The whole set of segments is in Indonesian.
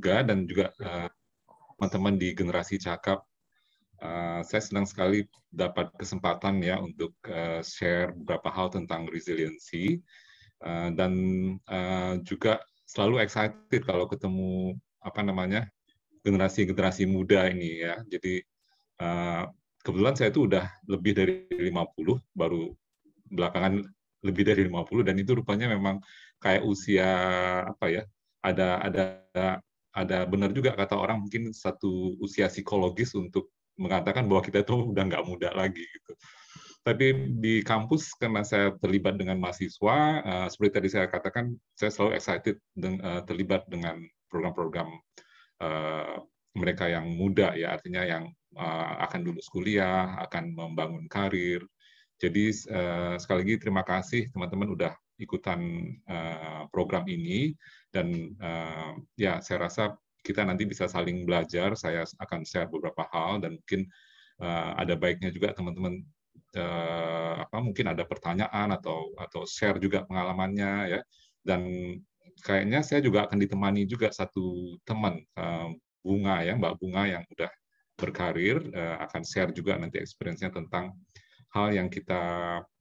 juga dan juga teman-teman di Generasi Cakap. Saya senang sekali dapat kesempatan ya untuk share beberapa hal tentang resiliency dan juga selalu excited kalau ketemu generasi-generasi muda ini ya. Jadi kebetulan saya itu udah lebih dari 50, baru belakangan lebih dari 50 dan itu rupanya memang kayak usia ada benar juga kata orang mungkin satu usia psikologis untuk mengatakan bahwa kita tuh udah nggak muda lagi gitu. Tapi di kampus karena saya terlibat dengan mahasiswa, seperti tadi saya katakan, saya selalu excited terlibat dengan program-program mereka yang muda ya, artinya yang akan lulus kuliah, akan membangun karir. Jadi sekali lagi terima kasih teman-teman udah ikutan program ini dan ya saya rasa kita nanti bisa saling belajar. Saya akan share beberapa hal dan mungkin ada baiknya juga teman-teman mungkin ada pertanyaan atau share juga pengalamannya ya. Dan kayaknya saya juga akan ditemani juga satu teman Bunga ya, Mbak Bunga yang udah berkarir akan share juga nanti experience-nya tentang hal yang kita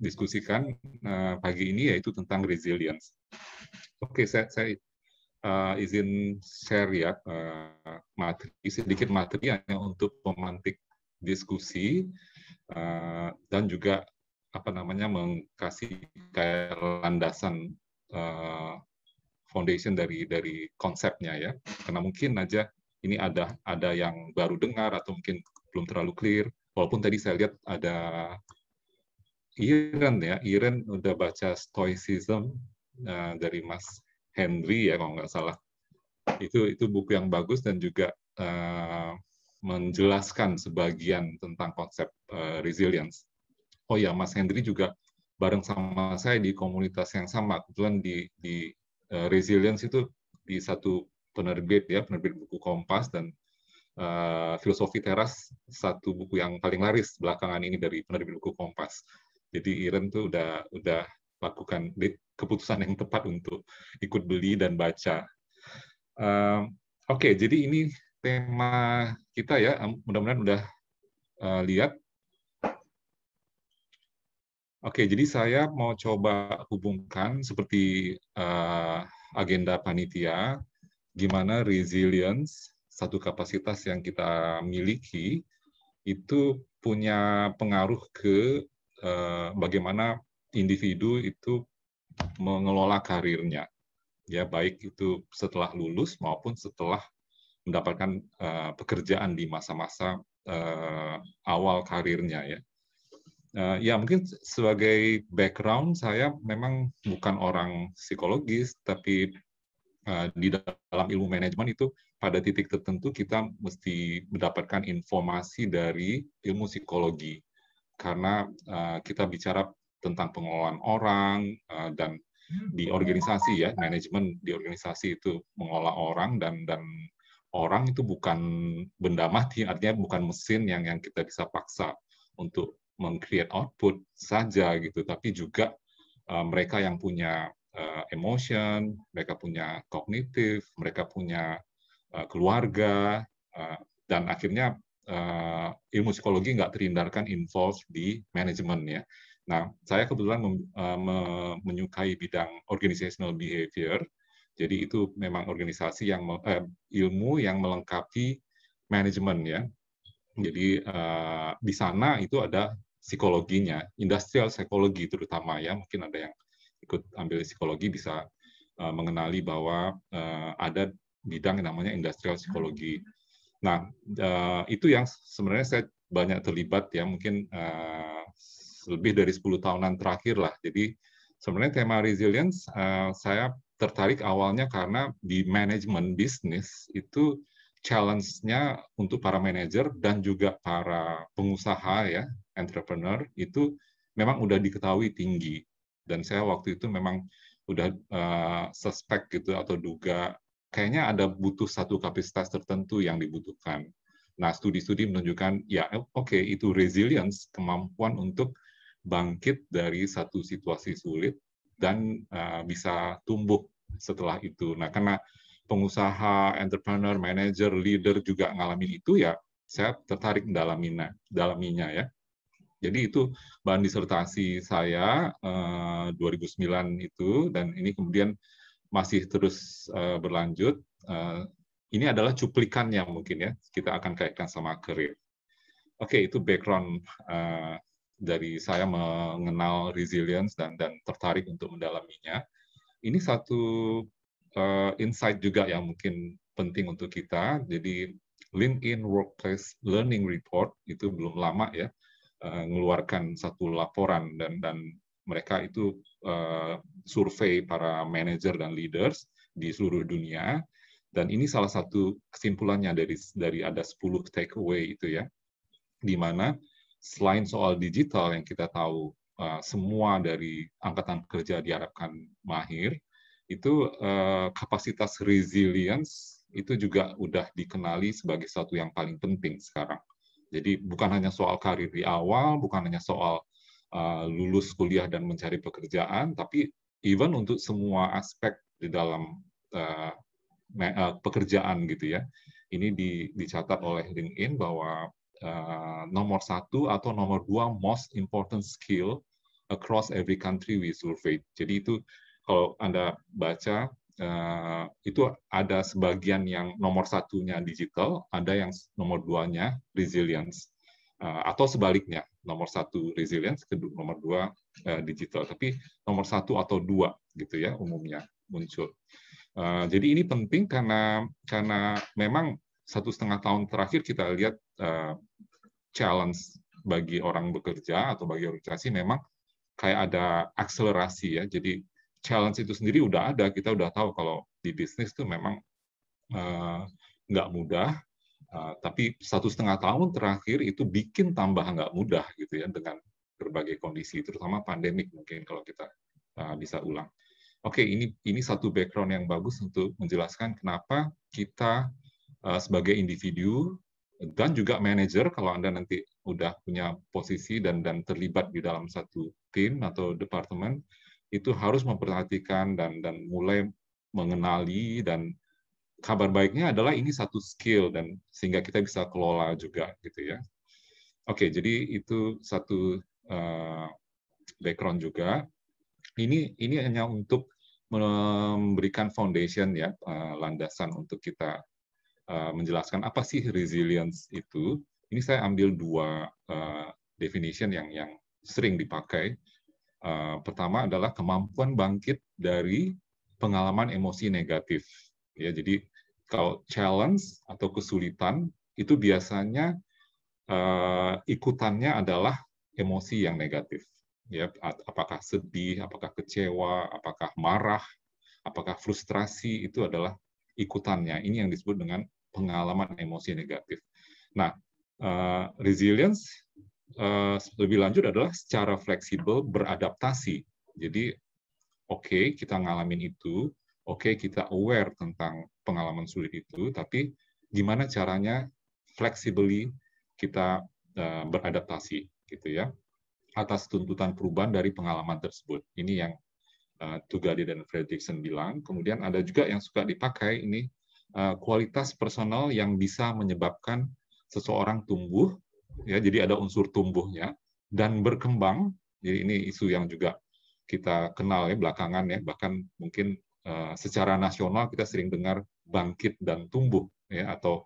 diskusikan pagi ini yaitu tentang resilience. Oke, saya izin share ya sedikit materi hanya untuk memantik diskusi dan juga mengkasih kayak landasan foundation dari konsepnya ya. Karena mungkin aja ini ada yang baru dengar atau mungkin belum terlalu clear. Walaupun tadi saya lihat ada Iren udah baca Stoicism dari Mas Henry ya kalau nggak salah. Itu buku yang bagus dan juga menjelaskan sebagian tentang konsep resilience. Oh ya, Mas Henry juga bareng sama saya di komunitas yang sama. Kebetulan di resilience itu di satu penerbit buku Kompas dan Filosofi Teras, satu buku yang paling laris belakangan ini dari penerbit buku Kompas. Jadi Iren tuh udah lakukan keputusan yang tepat untuk ikut beli dan baca. Oke, jadi ini tema kita ya. Mudah-mudahan udah lihat. Oke, jadi saya mau coba hubungkan seperti agenda panitia, gimana resilience, satu kapasitas yang kita miliki, itu punya pengaruh ke bagaimana individu itu mengelola karirnya, ya baik itu setelah lulus maupun setelah mendapatkan pekerjaan di masa-masa awal karirnya ya. Ya mungkin sebagai background saya memang bukan orang psikologis, tapi di dalam ilmu manajemen itu pada titik tertentu kita mesti mendapatkan informasi dari ilmu psikologi karena kita bicara tentang pengelolaan orang dan di organisasi ya, manajemen di organisasi itu mengelola orang dan orang itu bukan benda mati, artinya bukan mesin yang kita bisa paksa untuk meng-create output saja gitu, tapi juga mereka yang punya emotion, mereka punya kognitif, mereka punya keluarga, dan akhirnya ilmu psikologi nggak terhindarkan involved di manajemen ya. Nah, saya kebetulan menyukai bidang organizational behavior, jadi itu memang organisasi yang ilmu yang melengkapi manajemen ya. Jadi di sana itu ada psikologinya, industrial psychology terutama ya. Mungkin ada yang ikut ambil psikologi bisa mengenali bahwa ada bidang yang namanya industrial psychology. Nah, itu yang sebenarnya saya banyak terlibat ya, mungkin lebih dari 10 tahunan terakhir lah. Jadi sebenarnya tema resilience saya tertarik awalnya karena di manajemen bisnis itu challenge-nya untuk para manajer dan juga para pengusaha ya, entrepreneur itu memang udah diketahui tinggi. Dan saya waktu itu memang udah suspek gitu atau duga kayaknya ada butuh satu kapasitas tertentu yang dibutuhkan. Nah, studi-studi menunjukkan ya oke, itu resilience, kemampuan untuk bangkit dari satu situasi sulit dan bisa tumbuh setelah itu. Nah, karena pengusaha, entrepreneur, manager, leader juga ngalamin itu, ya saya tertarik dalaminya ya. Jadi itu bahan disertasi saya 2009 itu, dan ini kemudian masih terus berlanjut. Ini adalah cuplikannya mungkin ya, kita akan kaitkan sama career. Oke, itu background dari saya mengenal resilience dan tertarik untuk mendalaminya. Ini satu insight juga yang mungkin penting untuk kita. Jadi LinkedIn Workplace Learning Report itu belum lama ya mengeluarkan satu laporan, dan mereka itu survei para manajer dan leaders di seluruh dunia, dan ini salah satu kesimpulannya dari ada 10 takeaway itu ya, di mana selain soal digital yang kita tahu semua dari angkatan kerja diharapkan mahir, itu kapasitas resilience itu juga udah dikenali sebagai satu yang paling penting sekarang. Jadi bukan hanya soal karir di awal, bukan hanya soal lulus kuliah dan mencari pekerjaan, tapi even untuk semua aspek di dalam pekerjaan gitu ya. Ini dicatat oleh LinkedIn bahwa nomor 1 atau nomor 2 most important skill across every country we surveyed. Jadi itu kalau Anda baca itu ada sebagian yang nomor 1-nya digital, ada yang nomor 2-nya resilience, atau sebaliknya nomor 1 resilience, nomor 2 digital. Tapi nomor 1 atau 2 gitu ya umumnya muncul. Jadi ini penting karena memang 1,5 tahun terakhir kita lihat challenge bagi orang bekerja atau bagi organisasi memang kayak ada akselerasi ya. Jadi challenge itu sendiri udah ada, kita udah tahu kalau di bisnis itu memang nggak mudah, tapi 1,5 tahun terakhir itu bikin tambah nggak mudah gitu ya dengan berbagai kondisi, terutama pandemik mungkin kalau kita bisa ulang. Oke, ini satu background yang bagus untuk menjelaskan kenapa kita sebagai individu dan juga manajer, kalau Anda nanti udah punya posisi dan terlibat di dalam satu tim atau departemen, itu harus memperhatikan dan mulai mengenali, dan kabar baiknya adalah ini satu skill dan sehingga kita bisa kelola juga gitu ya. Oke, jadi itu satu background juga. Ini hanya untuk memberikan foundation ya, landasan untuk kita menjelaskan apa sih resilience itu. Ini saya ambil 2 definition yang sering dipakai. Pertama adalah kemampuan bangkit dari pengalaman emosi negatif. Ya, jadi kalau challenge atau kesulitan itu biasanya ikutannya adalah emosi yang negatif. Ya, apakah sedih, apakah kecewa, apakah marah, apakah frustrasi, itu adalah ikutannya. Ini yang disebut dengan pengalaman emosi negatif. Nah, resilience lebih lanjut adalah secara fleksibel beradaptasi. Jadi, oke, kita ngalamin itu, oke, kita aware tentang pengalaman sulit itu, tapi gimana caranya flexibly kita beradaptasi, gitu ya, atas tuntutan perubahan dari pengalaman tersebut. Ini yang Tugadi dan Fredrickson bilang. Kemudian ada juga yang suka dipakai ini kualitas personal yang bisa menyebabkan seseorang tumbuh, ya, jadi ada unsur tumbuhnya dan berkembang. Jadi ini isu yang juga kita kenal ya belakangan ya, bahkan mungkin secara nasional kita sering dengar bangkit dan tumbuh ya, atau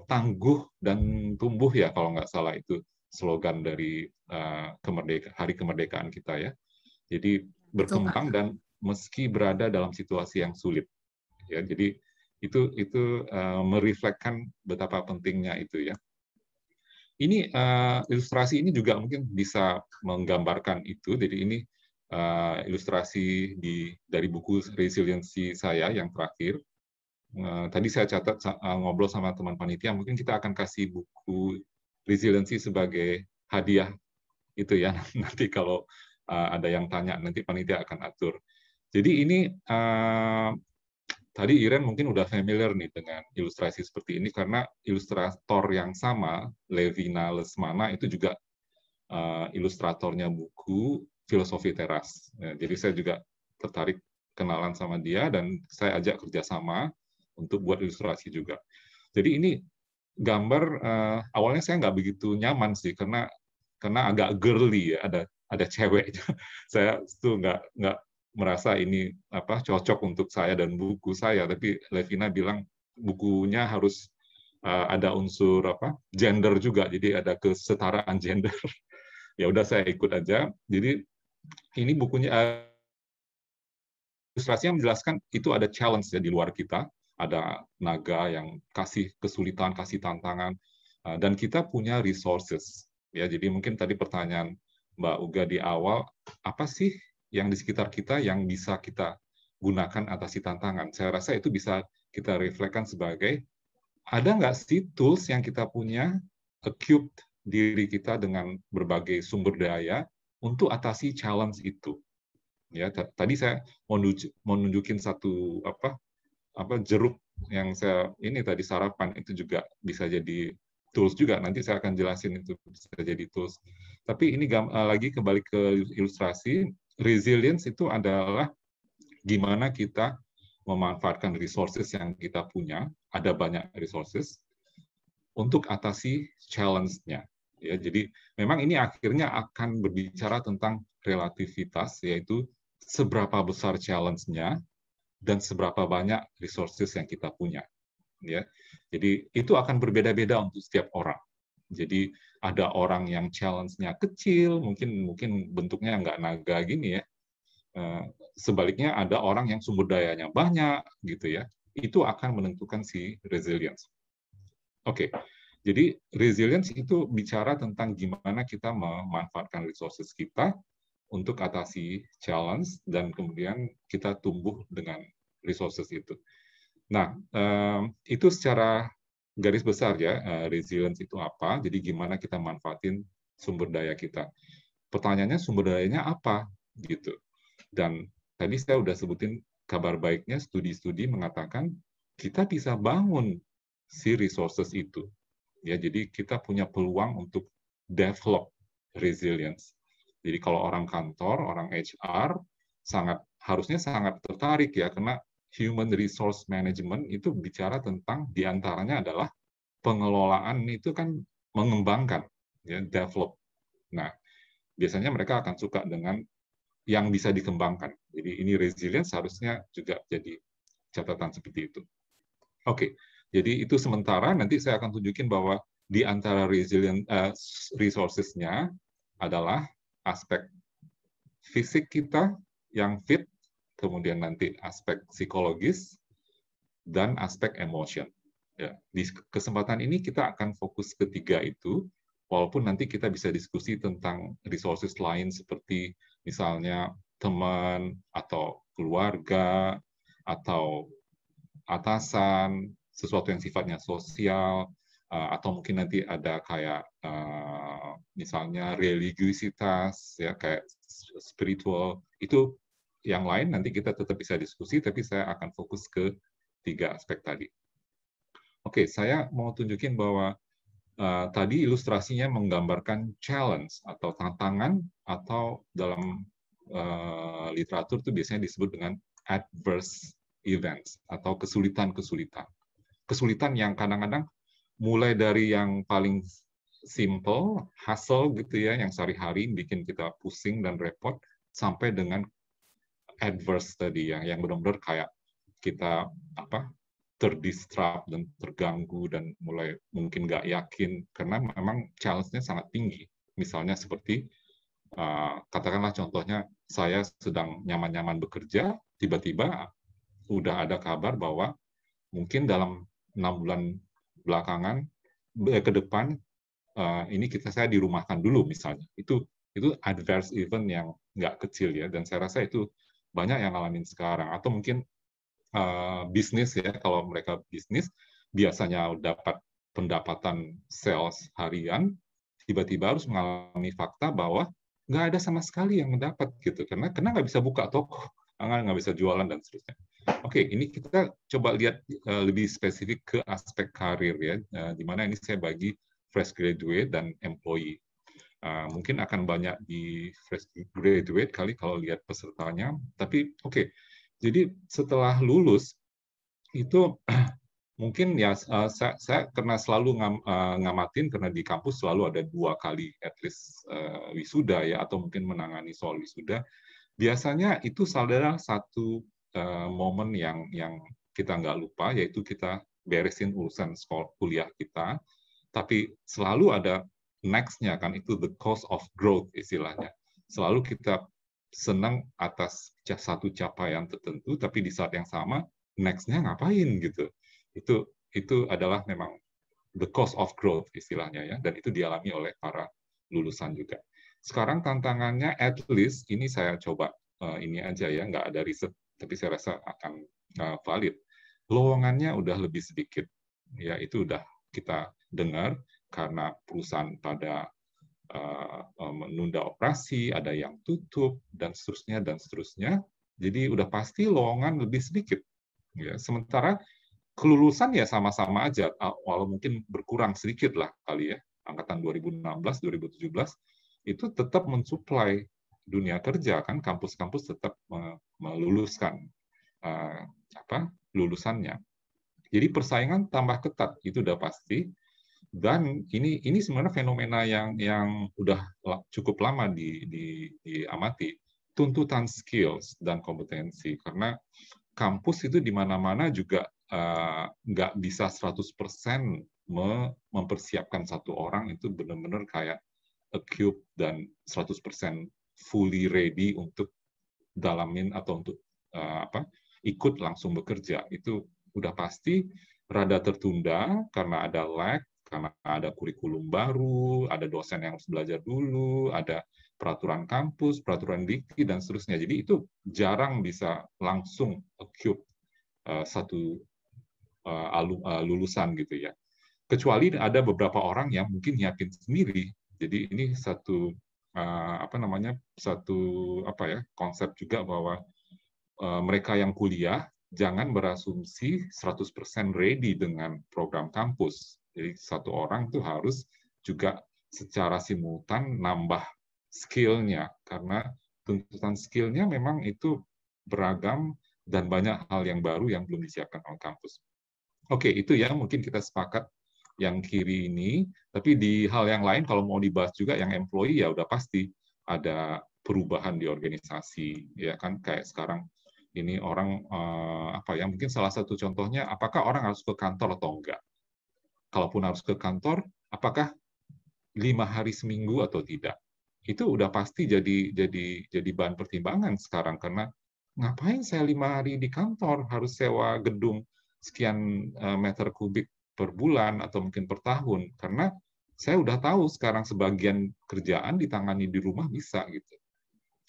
tangguh dan tumbuh ya kalau nggak salah, itu slogan dari hari kemerdekaan kita ya. Jadi berkembang dan meski berada dalam situasi yang sulit ya. Jadi itu merefleksikan betapa pentingnya itu ya. Ini ilustrasi ini juga mungkin bisa menggambarkan itu. Jadi ini ilustrasi dari buku resiliensi saya yang terakhir. Tadi saya catat ngobrol sama teman panitia, mungkin kita akan kasih buku resiliensi sebagai hadiah itu ya. Nanti kalau ada yang tanya, nanti panitia akan atur. Jadi ini tadi Iren mungkin udah familiar nih dengan ilustrasi seperti ini karena ilustrator yang sama, Levina Lesmana, itu juga ilustratornya buku Filosofi Teras. Jadi saya juga tertarik kenalan sama dia dan saya ajak kerjasama. untuk buat ilustrasi juga. Jadi ini gambar awalnya saya nggak begitu nyaman sih karena agak girly ya, ada cewek. Saya tuh nggak merasa ini cocok untuk saya dan buku saya, tapi Levina bilang bukunya harus ada unsur gender juga, jadi ada kesetaraan gender. Ya udah saya ikut aja. Jadi ini bukunya ilustrasinya menjelaskan itu ada challenge ya di luar kita, ada naga yang kasih kesulitan, kasih tantangan, dan kita punya resources. Ya, jadi mungkin tadi pertanyaan Mbak Uga di awal, apa sih yang di sekitar kita yang bisa kita gunakan atasi tantangan? Saya rasa itu bisa kita refleksikan sebagai, ada nggak sih tools yang kita punya, equip diri kita dengan berbagai sumber daya untuk atasi challenge itu. Ya, tadi saya mau nunjukin satu jeruk yang saya ini tadi sarapan, itu juga bisa jadi tools juga. Nanti saya akan jelasin itu bisa jadi tools. Tapi ini lagi kembali ke ilustrasi, resilience itu adalah gimana kita memanfaatkan resources yang kita punya, ada banyak resources, untuk atasi challenge-nya. Ya, jadi memang ini akhirnya akan berbicara tentang relativitas, yaitu seberapa besar challenge-nya dan seberapa banyak resources yang kita punya. Ya, jadi itu akan berbeda-beda untuk setiap orang. Jadi ada orang yang challenge-nya kecil, mungkin bentuknya nggak naga gini ya. Sebaliknya ada orang yang sumber dayanya banyak, gitu ya. Itu akan menentukan si resilience. Oke, jadi resilience itu bicara tentang gimana kita memanfaatkan resources kita untuk atasi challenge dan kemudian kita tumbuh dengan resources itu. Nah, itu secara garis besar ya, resilience itu apa, jadi gimana kita manfaatin sumber daya kita. Pertanyaannya sumber dayanya apa, gitu. Dan tadi saya udah sebutin kabar baiknya, studi-studi mengatakan kita bisa bangun si resources itu. Ya, jadi kita punya peluang untuk develop resilience. Jadi kalau orang kantor, orang HR harusnya sangat tertarik ya, karena human resource management itu bicara tentang diantaranya adalah pengelolaan itu kan mengembangkan, ya, develop. Nah, biasanya mereka akan suka dengan yang bisa dikembangkan. Jadi ini resilience harusnya juga jadi catatan seperti itu. Oke, jadi itu sementara. Nanti saya akan tunjukin bahwa di antara resilient resources-nya adalah aspek fisik kita yang fit, kemudian nanti aspek psikologis, dan aspek emotion. Ya, di kesempatan ini kita akan fokus ketiga itu, walaupun nanti kita bisa diskusi tentang resources lain seperti misalnya teman, atau keluarga, atau atasan, sesuatu yang sifatnya sosial, atau mungkin nanti ada kayak misalnya religiusitas, ya kayak spiritual, itu yang lain nanti kita tetap bisa diskusi, tapi saya akan fokus ke tiga aspek tadi. Oke, saya mau tunjukin bahwa tadi ilustrasinya menggambarkan challenge atau tantangan, atau dalam literatur itu biasanya disebut dengan adverse events atau kesulitan-kesulitan. Kesulitan yang kadang-kadang mulai dari yang paling simple, hassle gitu ya, yang sehari-hari bikin kita pusing dan repot, sampai dengan adverse tadi yang benar-benar kayak kita terdistract dan terganggu dan mulai mungkin nggak yakin karena memang challenge-nya sangat tinggi. Misalnya seperti katakanlah contohnya saya sedang nyaman-nyaman bekerja, tiba-tiba udah ada kabar bahwa mungkin dalam 6 bulan belakangan ke depan ini saya dirumahkan dulu misalnya. Itu adverse event yang nggak kecil ya, dan saya rasa itu banyak yang ngalamin sekarang. Atau mungkin bisnis ya, kalau mereka bisnis biasanya dapat pendapatan sales harian, tiba-tiba harus mengalami fakta bahwa nggak ada sama sekali yang mendapat gitu, karena nggak bisa buka toko, nggak bisa jualan dan seterusnya. Oke, ini kita coba lihat lebih spesifik ke aspek karir ya, di mana ini saya bagi fresh graduate dan employee. Mungkin akan banyak di fresh graduate kali kalau lihat pesertanya, tapi oke. Jadi setelah lulus, itu mungkin ya saya karena selalu ngamatin karena di kampus selalu ada 2 kali at least wisuda ya atau mungkin menangani soal wisuda. Biasanya itu adalah satu momen yang kita nggak lupa, yaitu kita beresin urusan sekolah kuliah kita, tapi selalu ada next-nya kan, itu the cost of growth istilahnya. Selalu kita senang atas satu capaian tertentu, tapi di saat yang sama next-nya ngapain gitu. Itu adalah memang the cost of growth istilahnya ya, dan itu dialami oleh para lulusan juga. Sekarang tantangannya at least ini saya coba ini aja ya, nggak ada riset, tapi saya rasa akan valid. Lowongannya udah lebih sedikit, ya itu udah kita dengar karena perusahaan pada menunda operasi, ada yang tutup dan seterusnya dan seterusnya. Jadi udah pasti lowongan lebih sedikit. Ya, sementara kelulusan ya sama-sama aja, walau mungkin berkurang sedikit lah kali ya. Angkatan 2016, 2017 itu tetap mensuplai dunia kerja kan, kampus-kampus tetap meluluskan lulusannya. Jadi persaingan tambah ketat, itu udah pasti. Dan ini sebenarnya fenomena yang udah cukup lama diamati, tuntutan skills dan kompetensi, karena kampus itu di mana-mana juga nggak bisa 100% mempersiapkan satu orang itu benar-benar kayak acute dan 100% fully ready untuk dalamin atau untuk ikut langsung bekerja. Itu udah pasti rada tertunda karena ada lag, karena ada kurikulum baru, ada dosen yang harus belajar dulu, ada peraturan kampus, peraturan dikti, dan seterusnya. Jadi itu jarang bisa langsung acute satu lulusan gitu ya. Kecuali ada beberapa orang yang mungkin nyiapin sendiri. Jadi ini satu konsep juga bahwa mereka yang kuliah jangan berasumsi 100% ready dengan program kampus. Jadi satu orang tuh harus juga secara simultan nambah skill-nya, karena tuntutan skill-nya memang itu beragam dan banyak hal yang baru yang belum disiapkan oleh kampus. Oke, itu ya mungkin kita sepakat yang kiri ini, tapi di hal yang lain kalau mau dibahas juga yang employee ya udah pasti ada perubahan di organisasi, ya kan, kayak sekarang ini orang mungkin salah satu contohnya, apakah orang harus ke kantor atau enggak? Kalaupun harus ke kantor, apakah 5 hari seminggu atau tidak? Itu udah pasti jadi bahan pertimbangan sekarang, karena ngapain saya 5 hari di kantor, harus sewa gedung sekian meter kubik per bulan atau mungkin per tahun, karena saya udah tahu sekarang sebagian kerjaan ditangani di rumah bisa gitu.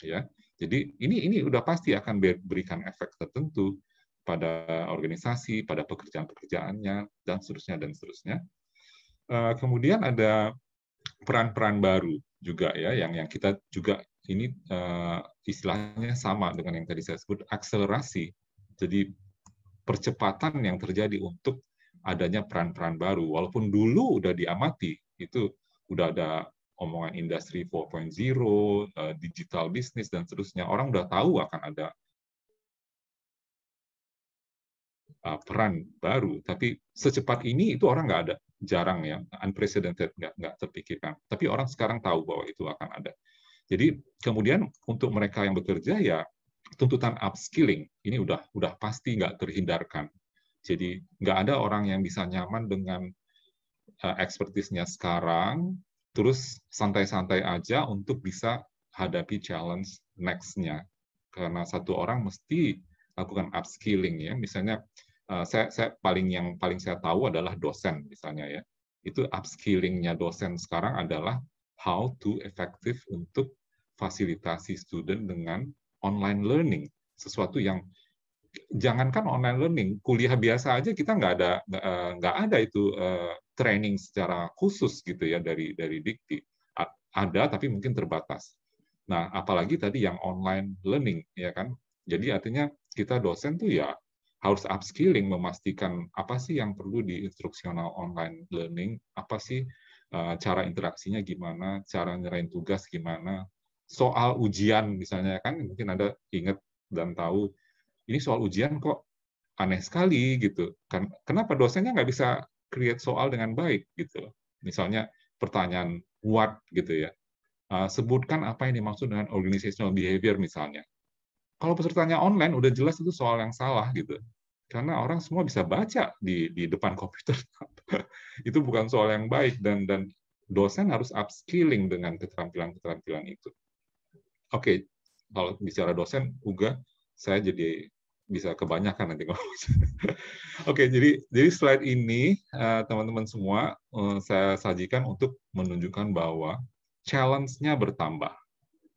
Ya. Jadi ini udah pasti akan berikan efek tertentu pada organisasi, pada pekerjaan-pekerjaannya, dan seterusnya. Kemudian ada peran-peran baru juga ya, yang kita juga ini istilahnya sama dengan yang tadi saya sebut, akselerasi. Jadi percepatan yang terjadi untuk adanya peran-peran baru, walaupun dulu udah diamati, itu udah ada omongan industri 4.0, digital business, dan seterusnya. Orang udah tahu akan ada peran baru, tapi secepat ini itu orang nggak ada, jarang ya, unprecedented, nggak terpikirkan. Tapi orang sekarang tahu bahwa itu akan ada. Jadi kemudian untuk mereka yang bekerja ya tuntutan upskilling ini udah pasti nggak terhindarkan. Jadi nggak ada orang yang bisa nyaman dengan expertise-nya sekarang, terus santai-santai aja untuk bisa hadapi challenge next-nya. Karena satu orang mesti lakukan upskilling ya. Misalnya saya paling saya tahu adalah dosen misalnya ya. Itu upskilling-nya dosen sekarang adalah how to effective untuk fasilitasi student dengan online learning. Sesuatu yang jangankan online learning, kuliah biasa aja kita nggak ada itu training secara khusus gitu ya dari dikti. Ada tapi mungkin terbatas. Nah, apalagi tadi yang online learning ya kan. Jadi artinya kita dosen tuh ya harus upskilling, memastikan apa sih yang perlu di instruksional online learning, apa sih cara interaksinya gimana, cara nyerahin tugas gimana, soal ujian misalnya kan mungkin ada ingat dan tahu ini soal ujian kok aneh sekali gitu. Kenapa dosennya nggak bisa create soal dengan baik gitu. Misalnya pertanyaan what gitu ya. Sebutkan apa yang dimaksud dengan organizational behavior misalnya. Kalau pesertanya online udah jelas itu soal yang salah gitu. Karena orang semua bisa baca di depan komputer. Itu bukan soal yang baik dan dosen harus upskilling dengan keterampilan-keterampilan itu. Oke, kalau bicara dosen, Uga, saya jadi bisa kebanyakan nanti ngomong. Oke, jadi slide ini teman-teman semua saya sajikan untuk menunjukkan bahwa challenge-nya bertambah.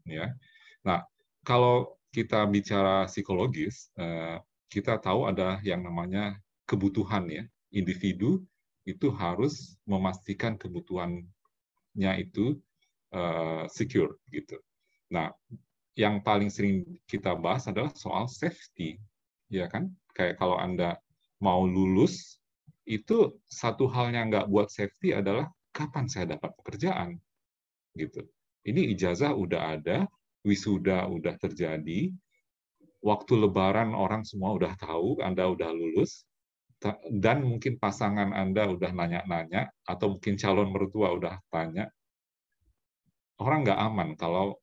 Ya, nah kalau kita bicara psikologis, kita tahu ada yang namanya kebutuhan ya. Individu itu harus memastikan kebutuhannya itu secure gitu. Nah, yang paling sering kita bahas adalah soal safety, ya kan? Kayak kalau Anda mau lulus, itu satu hal yang nggak buat safety adalah kapan saya dapat pekerjaan, gitu. Ini ijazah udah ada, wisuda udah terjadi, waktu Lebaran orang semua udah tahu Anda udah lulus, dan mungkin pasangan Anda udah nanya-nanya, atau mungkin calon mertua udah tanya, orang nggak aman kalau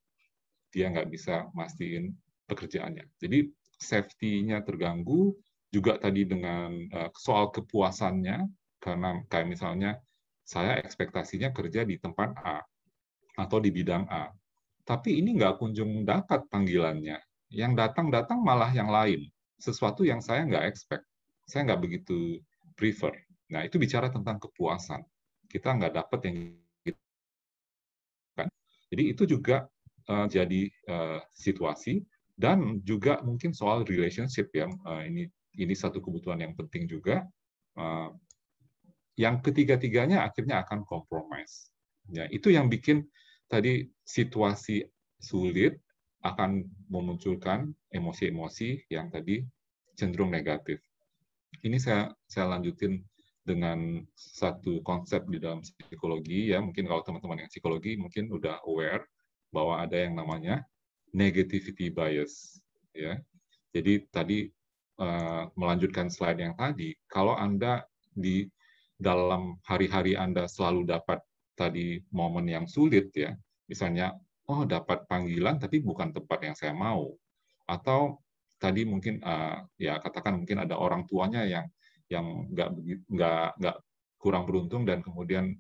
dia nggak bisa mastiin pekerjaannya. Jadi safety-nya terganggu, juga tadi dengan soal kepuasannya, karena kayak misalnya saya ekspektasinya kerja di tempat A atau di bidang A, tapi ini nggak kunjung dapat panggilannya. Yang datang-datang malah yang lain, sesuatu yang saya nggak expect, saya nggak begitu prefer. Nah, itu bicara tentang kepuasan. Kita nggak dapat yang gitu kan. Jadi itu juga jadi situasi, dan juga mungkin soal relationship ya. Ini satu kebutuhan yang penting juga. Yang ketiga-tiganya akhirnya akan compromise. Ya, itu yang bikin tadi situasi sulit akan memunculkan emosi-emosi yang tadi cenderung negatif. Ini saya lanjutin dengan satu konsep di dalam psikologi ya. Mungkin kalau teman-teman yang psikologi mungkin udah aware bahwa ada yang namanya negativity bias ya. Jadi tadi melanjutkan slide yang tadi, kalau Anda di dalam hari-hari Anda selalu dapat tadi momen yang sulit ya, misalnya oh dapat panggilan tapi bukan tempat yang saya mau, atau tadi mungkin ya katakan mungkin ada orang tuanya yang nggak kurang beruntung dan kemudian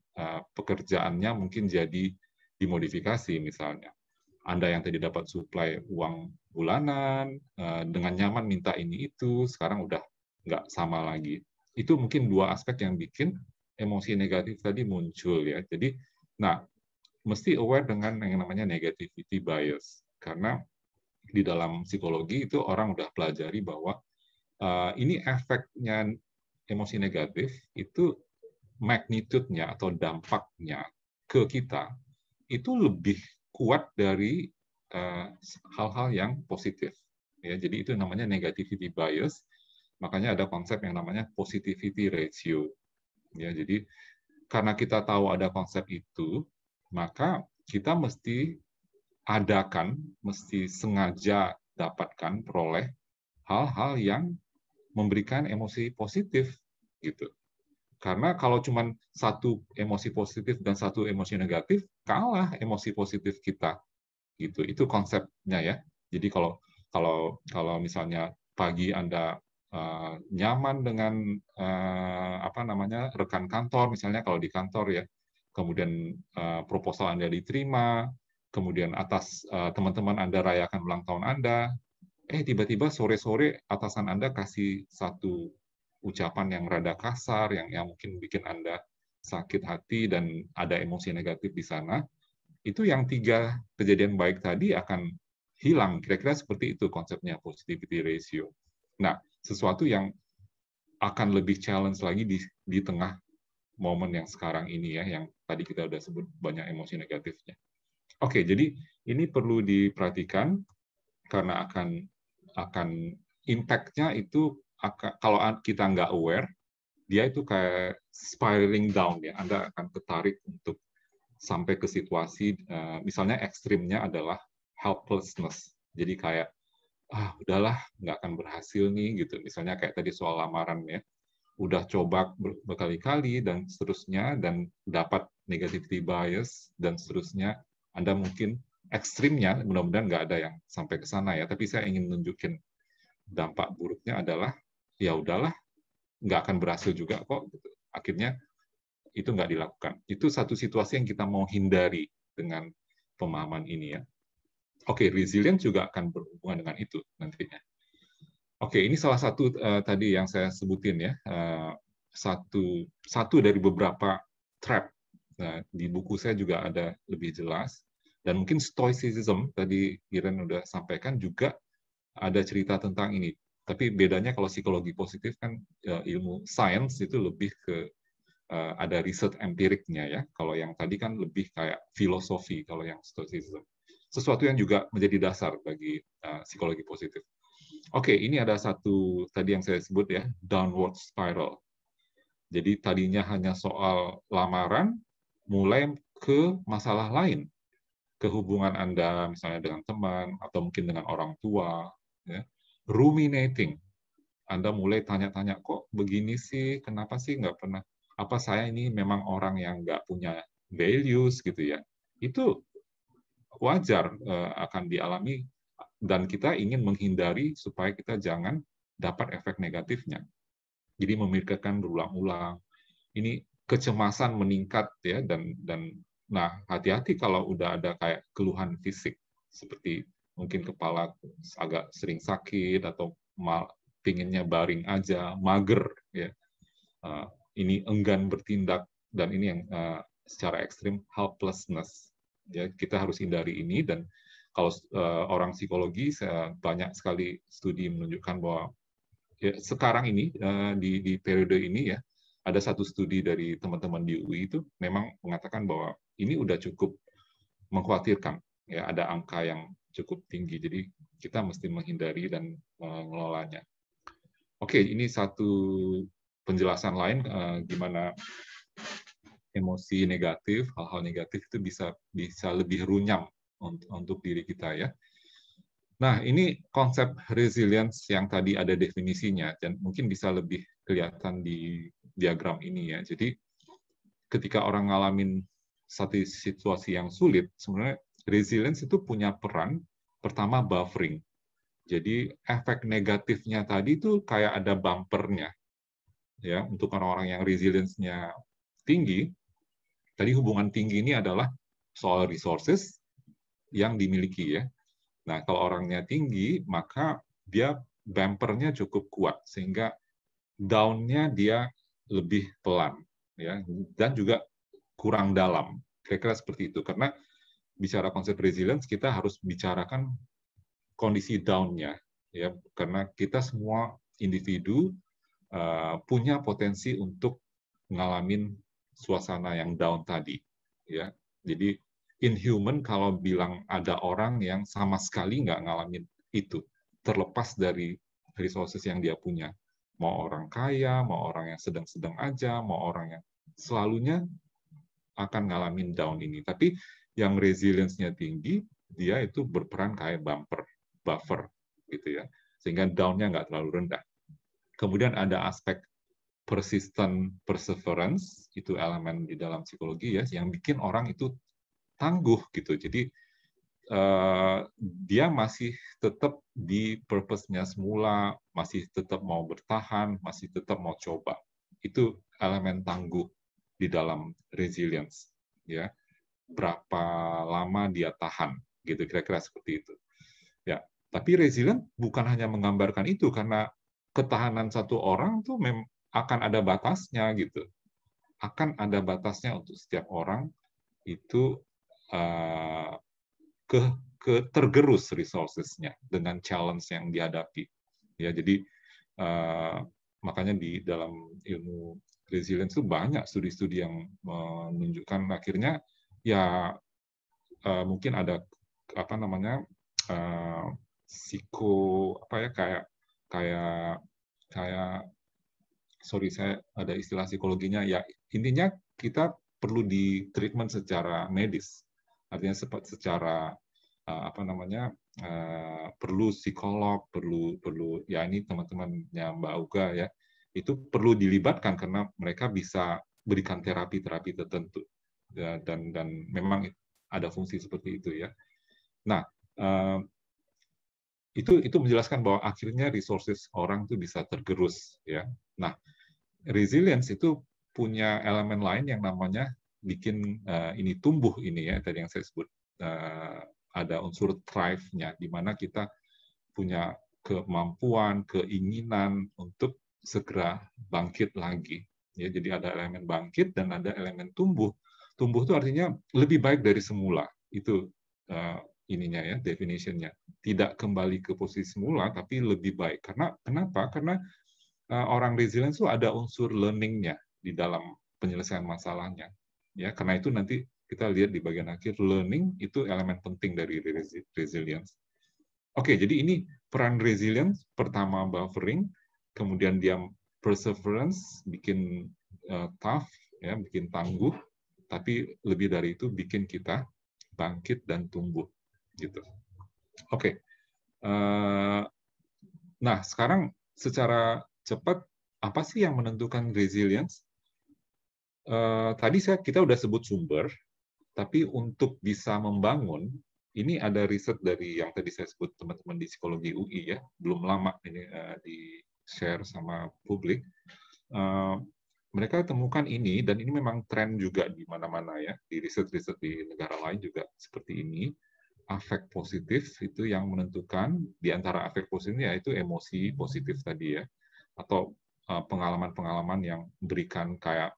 pekerjaannya mungkin jadi dimodifikasi misalnya. Anda yang tadi dapat suplai uang bulanan, dengan nyaman minta ini itu, sekarang udah nggak sama lagi. Itu mungkin dua aspek yang bikin emosi negatif tadi muncul ya. Jadi, nah, mesti aware dengan yang namanya negativity bias. Karena di dalam psikologi itu orang udah pelajari bahwa ini efeknya emosi negatif itu magnitude-nya atau dampaknya ke kita itu lebih kuat dari hal-hal yang positif. Ya, jadi itu namanya negativity bias. Makanya ada konsep yang namanya positivity ratio. Ya, jadi karena kita tahu ada konsep itu, maka kita mesti mesti sengaja dapatkan, peroleh hal-hal yang memberikan emosi positif gitu. Karena kalau cuma satu emosi positif dan satu emosi negatif, kalah emosi positif kita gitu. Itu konsepnya ya. Jadi kalau misalnya pagi Anda nyaman dengan apa namanya rekan kantor, misalnya kalau di kantor ya, kemudian proposal Anda diterima, kemudian atas teman-teman Anda rayakan ulang tahun Anda, tiba-tiba sore-sore atasan Anda kasih satu ucapan yang rada kasar, yang mungkin bikin Anda sakit hati dan ada emosi negatif di sana, itu yang tiga kejadian baik tadi akan hilang. Kira-kira seperti itu konsepnya positivity ratio. Nah, sesuatu yang akan lebih challenge lagi di tengah momen yang sekarang ini ya, yang tadi kita udah sebut banyak emosi negatifnya. Oke, jadi ini perlu diperhatikan karena akan impact-nya itu kalau kita nggak aware, dia itu kayak spiraling down ya. Anda akan tertarik untuk sampai ke situasi misalnya ekstrimnya adalah helplessness. Jadi kayak udahlah, nggak akan berhasil nih gitu. Misalnya kayak tadi soal lamaran ya, udah coba berkali-kali dan seterusnya dan dapat negativity bias dan seterusnya. Anda mungkin ekstrimnya, mudah-mudahan nggak ada yang sampai ke sana ya, tapi saya ingin nunjukin dampak buruknya adalah ya udahlah, nggak akan berhasil juga kok gitu. Akhirnya itu nggak dilakukan. Itu satu situasi yang kita mau hindari dengan pemahaman ini ya. Oke, resilient juga akan berhubungan dengan itu nantinya. Oke, ini salah satu tadi yang saya sebutin ya, satu dari beberapa trap. Nah, di buku saya juga ada lebih jelas. Dan mungkin stoicism, tadi Iren udah sampaikan, juga ada cerita tentang ini. Tapi bedanya kalau psikologi positif kan ilmu sains itu lebih ke ada riset empiriknya ya. Kalau yang tadi kan lebih kayak filosofi kalau yang stoicism. Sesuatu yang juga menjadi dasar bagi psikologi positif. Oke, ini ada satu tadi yang saya sebut ya, downward spiral. Jadi tadinya hanya soal lamaran, mulai ke masalah lain, ke hubungan Anda misalnya dengan teman atau mungkin dengan orang tua, ya. Ruminating, Anda mulai tanya-tanya, kok begini sih, kenapa sih nggak pernah, apa saya ini memang orang yang nggak punya values gitu ya. Itu wajar akan dialami dan kita ingin menghindari supaya kita jangan dapat efek negatifnya. Jadi memikirkan berulang-ulang. Ini kecemasan meningkat ya dan nah hati-hati kalau udah ada kayak keluhan fisik seperti mungkin kepala agak sering sakit atau pinginnya baring aja, mager ya. Ini enggan bertindak dan ini yang secara ekstrim helplessness. Ya, kita harus hindari ini dan kalau orang psikologi banyak sekali studi menunjukkan bahwa ya, sekarang ini di periode ini ya ada satu studi dari teman-teman di UI itu memang mengatakan bahwa ini udah cukup mengkhawatirkan ya ada angka yang cukup tinggi jadi kita mesti menghindari dan mengelolanya. Oke, ini satu penjelasan lain gimana emosi negatif, hal-hal negatif itu bisa lebih runyam untuk diri kita ya. Nah, ini konsep resilience yang tadi ada definisinya, dan mungkin bisa lebih kelihatan di diagram ini ya. Jadi, ketika orang ngalamin satu situasi yang sulit, sebenarnya resilience itu punya peran, pertama buffering. Jadi, efek negatifnya tadi itu kayak ada bumpernya. Ya, untuk orang-orang yang resilience-nya tinggi, tadi hubungan tinggi ini adalah soal resources yang dimiliki ya. Nah, kalau orangnya tinggi, maka dia bumpernya cukup kuat sehingga down-nya dia lebih pelan ya dan juga kurang dalam. Kira-kira seperti itu. Karena bicara konsep resilience kita harus bicarakan kondisi down-nya ya karena kita semua individu punya potensi untuk ngalamin suasana yang down tadi ya. Jadi inhuman kalau bilang ada orang yang sama sekali nggak ngalamin itu, terlepas dari resources yang dia punya. Mau orang kaya, mau orang yang sedang-sedang aja, mau orang yang selalunya akan ngalamin down ini. Tapi yang resilience-nya tinggi, dia itu berperan kayak buffer, gitu ya. Sehingga down-nya nggak terlalu rendah. Kemudian ada aspek persistent perseverance, itu elemen di dalam psikologi ya, yang bikin orang itu tangguh gitu. Jadi dia masih tetap di purpose-nya semula, masih tetap mau bertahan, masih tetap mau coba. Itu elemen tangguh di dalam resilience. Ya, berapa lama dia tahan, gitu kira-kira seperti itu. Ya, tapi resilient bukan hanya menggambarkan itu karena ketahanan satu orang tuh akan ada batasnya gitu. Akan ada batasnya untuk setiap orang itu tergerus resources-nya dengan challenge yang dihadapi. Ya, jadi makanya di dalam ilmu resilience itu banyak studi-studi yang menunjukkan akhirnya ya mungkin ada apa namanya apa ya kayak sorry saya ada istilah psikologinya ya intinya kita perlu di treatment secara medis artinya secara apa namanya, perlu psikolog, perlu ya ini teman-temannya Mbak Uga ya, itu perlu dilibatkan karena mereka bisa berikan terapi-terapi tertentu dan memang ada fungsi seperti itu ya. Nah, itu menjelaskan bahwa akhirnya resources orang itu bisa tergerus ya. Nah, resilience itu punya elemen lain yang namanya bikin ini tumbuh ini ya, tadi yang saya sebut ada unsur thrive-nya, di mana kita punya kemampuan, keinginan untuk segera bangkit lagi. Ya, jadi ada elemen bangkit dan ada elemen tumbuh. Tumbuh itu artinya lebih baik dari semula. Itu ininya ya, definition-nya. Tidak kembali ke posisi semula, tapi lebih baik. Karena kenapa? Karena orang resilient itu ada unsur learning-nya di dalam penyelesaian masalahnya. Ya, karena itu nanti kita lihat di bagian akhir, learning itu elemen penting dari resilience. Oke, jadi ini peran resilience, pertama buffering, kemudian dia perseverance, bikin tough, ya, bikin tangguh, tapi lebih dari itu bikin kita bangkit dan tumbuh, gitu. Oke, nah sekarang secara cepat apa sih yang menentukan resilience? Tadi kita udah sebut sumber, tapi untuk bisa membangun, ini ada riset dari yang tadi saya sebut teman-teman di psikologi UI ya, belum lama ini di share sama publik. Mereka temukan ini, dan ini memang tren juga di mana-mana ya, di riset-riset di negara lain juga seperti ini. Afek positif itu yang menentukan, di antara afek positif yaitu emosi positif tadi ya, atau pengalaman-pengalaman yang berikan kayak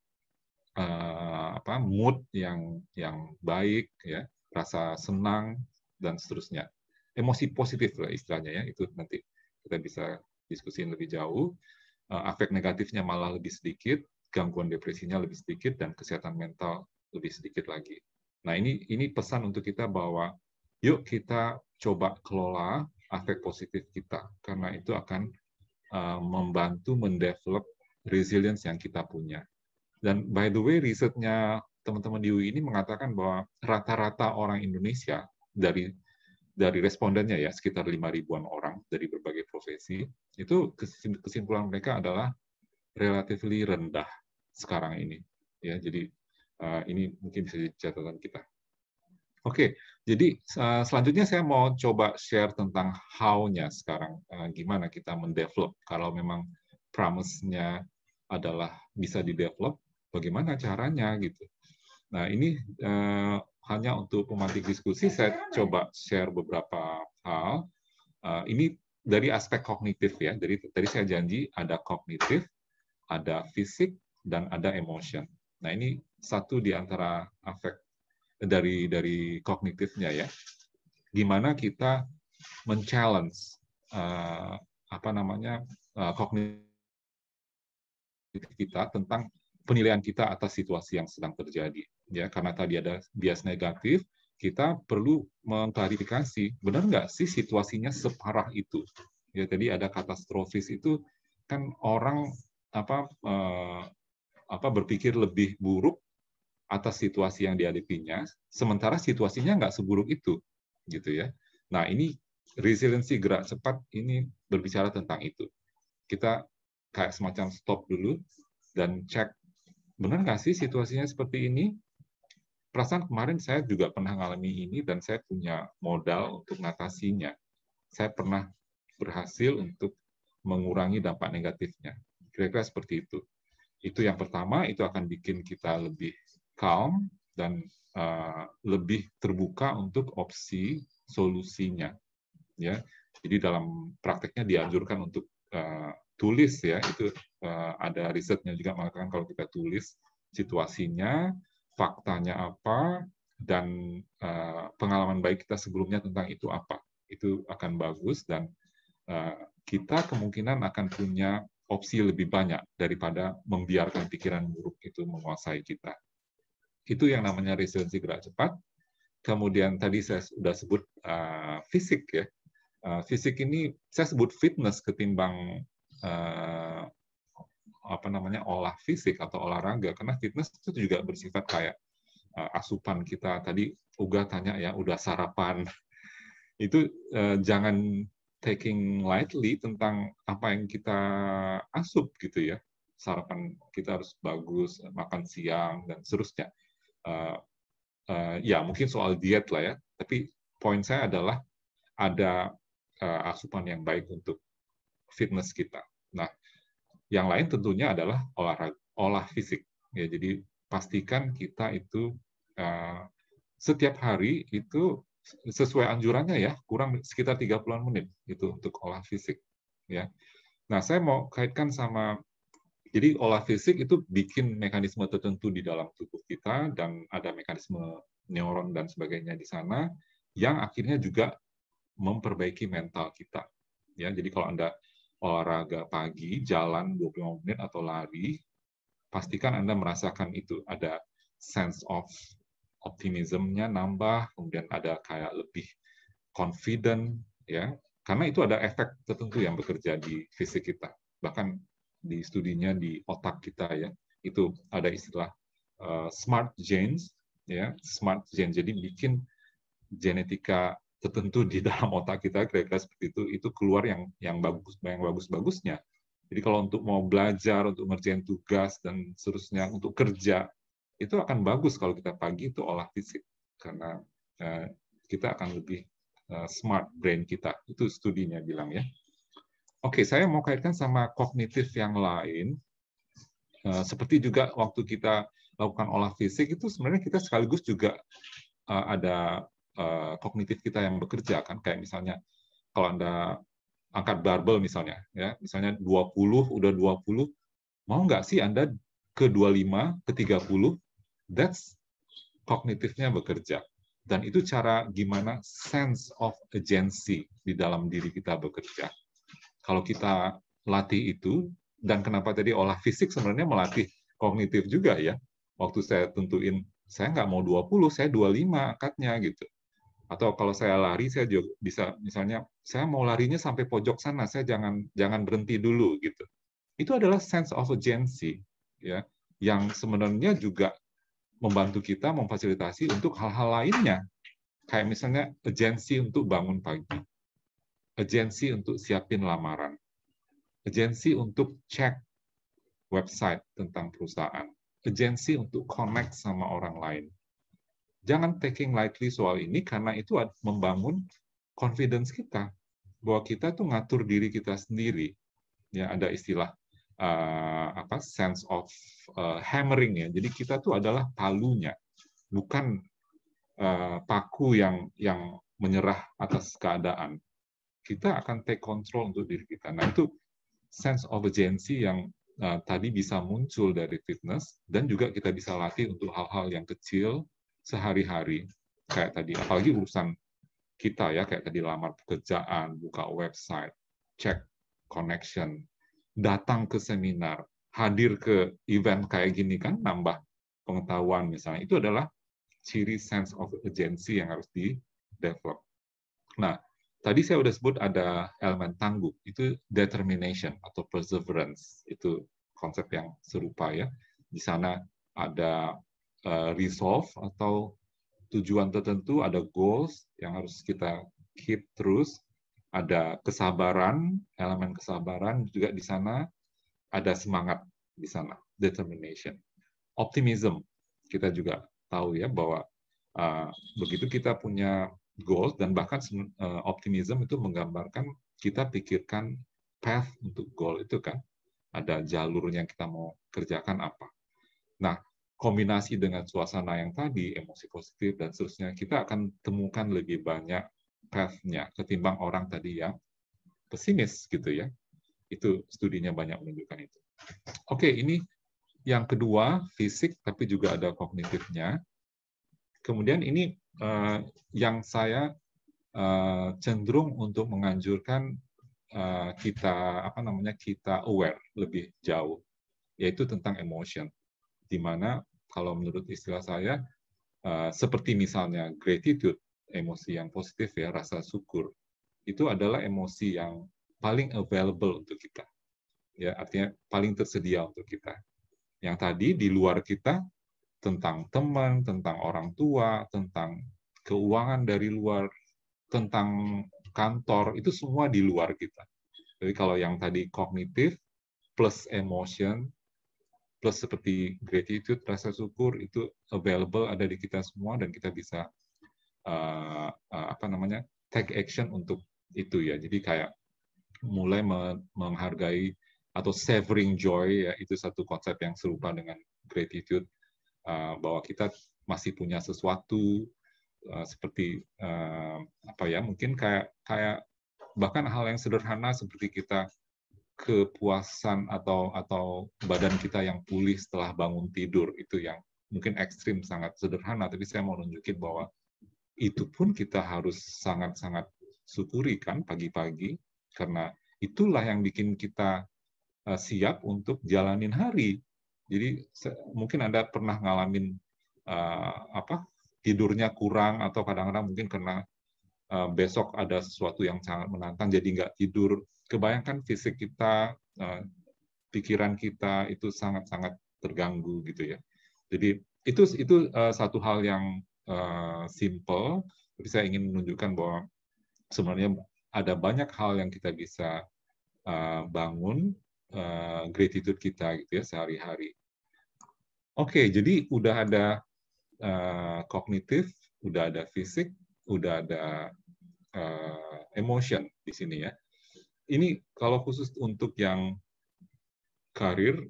mood yang baik ya, rasa senang dan seterusnya. Emosi positif lah istilahnya ya, itu nanti kita bisa diskusiin lebih jauh. Afek negatifnya malah lebih sedikit, gangguan depresinya lebih sedikit, dan kesehatan mental lebih sedikit lagi. Nah, ini pesan untuk kita bahwa yuk kita coba kelola afek positif kita, karena itu akan membantu mendevelop resilience yang kita punya. Dan by the way, risetnya teman-teman di UI ini mengatakan bahwa rata-rata orang Indonesia dari respondennya ya, sekitar 5.000-an orang dari berbagai profesi, itu kesimpulan mereka adalah relatively rendah sekarang ini. Ya, jadi ini mungkin bisa jadi catatan kita. Oke, jadi selanjutnya saya mau coba share tentang how-nya sekarang. Gimana kita mendevelop, kalau memang promise-nya adalah bisa di-develop, bagaimana caranya gitu. Nah, ini hanya untuk pemantik diskusi, saya coba share beberapa hal. Ini dari aspek kognitif ya. Jadi tadi saya janji ada kognitif, ada fisik, dan ada emotion. Nah, ini satu di antara aspek dari kognitifnya ya. Gimana kita men-challenge kognitif kita tentang penilaian kita atas situasi yang sedang terjadi. Ya, karena tadi ada bias negatif, kita perlu mengklarifikasi, benar nggak sih situasinya separah itu? Ya, tadi ada katastrofis itu kan orang berpikir lebih buruk atas situasi yang dihadapinya, sementara situasinya nggak seburuk itu, gitu ya. Nah, ini resiliensi gerak cepat ini berbicara tentang itu. Kita kayak semacam stop dulu dan cek, benar nggak sih situasinya seperti ini? Perasaan kemarin saya juga pernah mengalami ini dan saya punya modal untuk mengatasinya. Saya pernah berhasil untuk mengurangi dampak negatifnya. Kira-kira seperti itu. Itu yang pertama, itu akan bikin kita lebih calm dan lebih terbuka untuk opsi solusinya. Ya, jadi dalam prakteknya dianjurkan untuk tulis ya, itu ada risetnya juga mengatakan kalau kita tulis situasinya, faktanya apa, dan pengalaman baik kita sebelumnya tentang itu apa, itu akan bagus dan kita kemungkinan akan punya opsi lebih banyak daripada membiarkan pikiran buruk itu menguasai kita. Itu yang namanya resiliensi gerak cepat. Kemudian tadi saya sudah sebut fisik ya. Fisik ini saya sebut fitness ketimbang olah fisik atau olahraga, karena fitness itu juga bersifat kayak asupan kita. Tadi Uga tanya ya, udah sarapan, Itu jangan taking lightly tentang apa yang kita asup gitu ya. Sarapan kita harus bagus, makan siang dan seterusnya. Ya mungkin soal diet lah ya. Tapi poin saya adalah ada asupan yang baik untuk fitness kita. Nah, yang lain tentunya adalah olah fisik. Ya, jadi pastikan kita itu setiap hari itu sesuai anjurannya ya, kurang sekitar 30-an menit itu untuk olah fisik. Ya. Nah, saya mau kaitkan sama, jadi olah fisik itu bikin mekanisme tertentu di dalam tubuh kita dan ada mekanisme neuron dan sebagainya di sana yang akhirnya juga memperbaiki mental kita. Ya, jadi kalau Anda olahraga pagi, jalan 25 menit atau lari, pastikan Anda merasakan itu. Ada sense of optimism-nya nambah, kemudian ada kayak lebih confident, ya. Karena itu ada efek tertentu yang bekerja di fisik kita. Bahkan di studinya di otak kita ya, itu ada istilah smart genes, ya, smart genes. Jadi bikin genetika tertentu di dalam otak kita kira-kira seperti itu keluar yang bagus-bagusnya. Jadi kalau untuk mau belajar, untuk ngerjain tugas dan seterusnya, untuk kerja itu akan bagus kalau kita pagi itu olah fisik karena kita akan lebih smart brain kita. Itu studinya bilang ya. Oke, saya mau kaitkan sama kognitif yang lain. Seperti juga waktu kita lakukan olah fisik itu sebenarnya kita sekaligus juga ada kognitif kita yang bekerja kan, kayak misalnya kalau Anda angkat barbel misalnya ya, misalnya 20 udah 20, mau nggak sih Anda ke 25, ke 30? That's kognitifnya bekerja. Dan itu cara gimana sense of agency di dalam diri kita bekerja. Kalau kita latih itu, dan kenapa tadi olah fisik sebenarnya melatih kognitif juga ya. Waktu saya tentuin, saya nggak mau 20, saya 25 angkatnya gitu. Atau kalau saya lari, saya juga bisa misalnya saya mau larinya sampai pojok sana, saya jangan berhenti dulu gitu. Itu adalah sense of agency ya, yang sebenarnya juga membantu kita memfasilitasi untuk hal-hal lainnya. Kayak misalnya agensi untuk bangun pagi, agensi untuk siapin lamaran, agensi untuk cek website tentang perusahaan, agensi untuk connect sama orang lain. Jangan taking lightly soal ini karena itu membangun confidence kita bahwa kita tuh ngatur diri kita sendiri. Ya ada istilah sense of hammering ya. Jadi kita tuh adalah palunya, bukan paku yang menyerah atas keadaan. Kita akan take control untuk diri kita. Nah itu sense of agency yang tadi bisa muncul dari fitness dan juga kita bisa latih untuk hal-hal yang kecil sehari-hari kayak tadi, apalagi urusan kita ya, kayak tadi lamar pekerjaan, buka website, cek connection, datang ke seminar, hadir ke event kayak gini kan nambah pengetahuan misalnya. Itu adalah ciri sense of agency yang harus di-develop. Nah, tadi saya udah sebut ada elemen tangguh, itu determination atau perseverance. Itu konsep yang serupa ya. Di sana ada resolve atau tujuan tertentu, ada goals yang harus kita keep terus, ada kesabaran, elemen kesabaran juga di sana, ada semangat di sana, determination. Optimism, kita juga tahu ya bahwa begitu kita punya goals dan bahkan optimism itu menggambarkan kita pikirkan path untuk goal itu kan, ada jalurnya yang kita mau kerjakan apa. Nah, kombinasi dengan suasana yang tadi, emosi positif dan seterusnya, kita akan temukan lebih banyak path-nya ketimbang orang tadi yang pesimis gitu ya. Itu studinya banyak menunjukkan itu. Oke, ini yang kedua, fisik tapi juga ada kognitifnya. Kemudian ini yang saya cenderung untuk menganjurkan kita aware lebih jauh, yaitu tentang emotion. Di mana kalau menurut istilah saya, seperti misalnya gratitude, emosi yang positif ya, rasa syukur, itu adalah emosi yang paling available untuk kita. Ya, artinya paling tersedia untuk kita. Yang tadi di luar kita, tentang teman, tentang orang tua, tentang keuangan dari luar, tentang kantor, itu semua di luar kita. Jadi kalau yang tadi kognitif, plus emotion, plus seperti gratitude, rasa syukur, itu available, ada di kita semua, dan kita bisa take action untuk itu ya. Jadi kayak mulai menghargai atau savoring joy ya, itu satu konsep yang serupa dengan gratitude, bahwa kita masih punya sesuatu, seperti mungkin kayak bahkan hal yang sederhana seperti kita kepuasan atau badan kita yang pulih setelah bangun tidur, itu yang mungkin ekstrim, sangat sederhana, tapi saya mau nunjukin bahwa itu pun kita harus sangat-sangat syukuri kan pagi-pagi, karena itulah yang bikin kita siap untuk jalanin hari. Jadi mungkin Anda pernah ngalamin tidurnya kurang, atau kadang-kadang mungkin karena besok ada sesuatu yang sangat menantang jadi nggak tidur. Kebayangkan fisik kita, pikiran kita itu sangat-sangat terganggu gitu ya. Jadi itu satu hal yang simple, tapi saya ingin menunjukkan bahwa sebenarnya ada banyak hal yang kita bisa bangun gratitude kita gitu ya sehari-hari. Oke, jadi udah ada kognitif, udah ada fisik, udah ada emotion di sini ya. Ini kalau khusus untuk yang karir,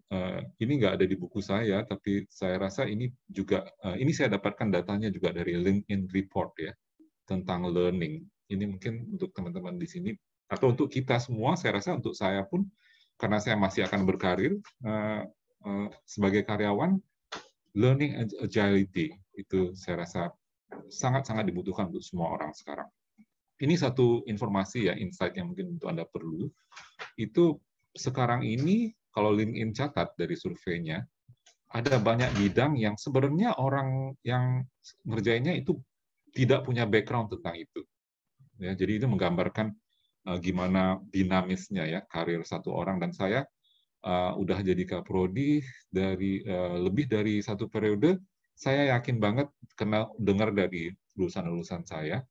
ini nggak ada di buku saya, tapi saya rasa ini juga, ini saya dapatkan datanya juga dari LinkedIn Report ya, tentang learning. Ini mungkin untuk teman-teman di sini, atau untuk kita semua, saya rasa untuk saya pun, karena saya masih akan berkarir sebagai karyawan, learning agility, itu saya rasa sangat-sangat dibutuhkan untuk semua orang sekarang. Ini satu informasi ya, insight yang mungkin untuk Anda perlu, itu sekarang ini, kalau LinkedIn catat dari surveinya, ada banyak bidang yang sebenarnya orang yang ngerjainnya itu tidak punya background tentang itu. Ya, jadi itu menggambarkan gimana dinamisnya ya karir satu orang. Dan saya udah jadi Kaprodi dari lebih dari satu periode. Saya yakin banget karena dengar dari lulusan-lulusan saya,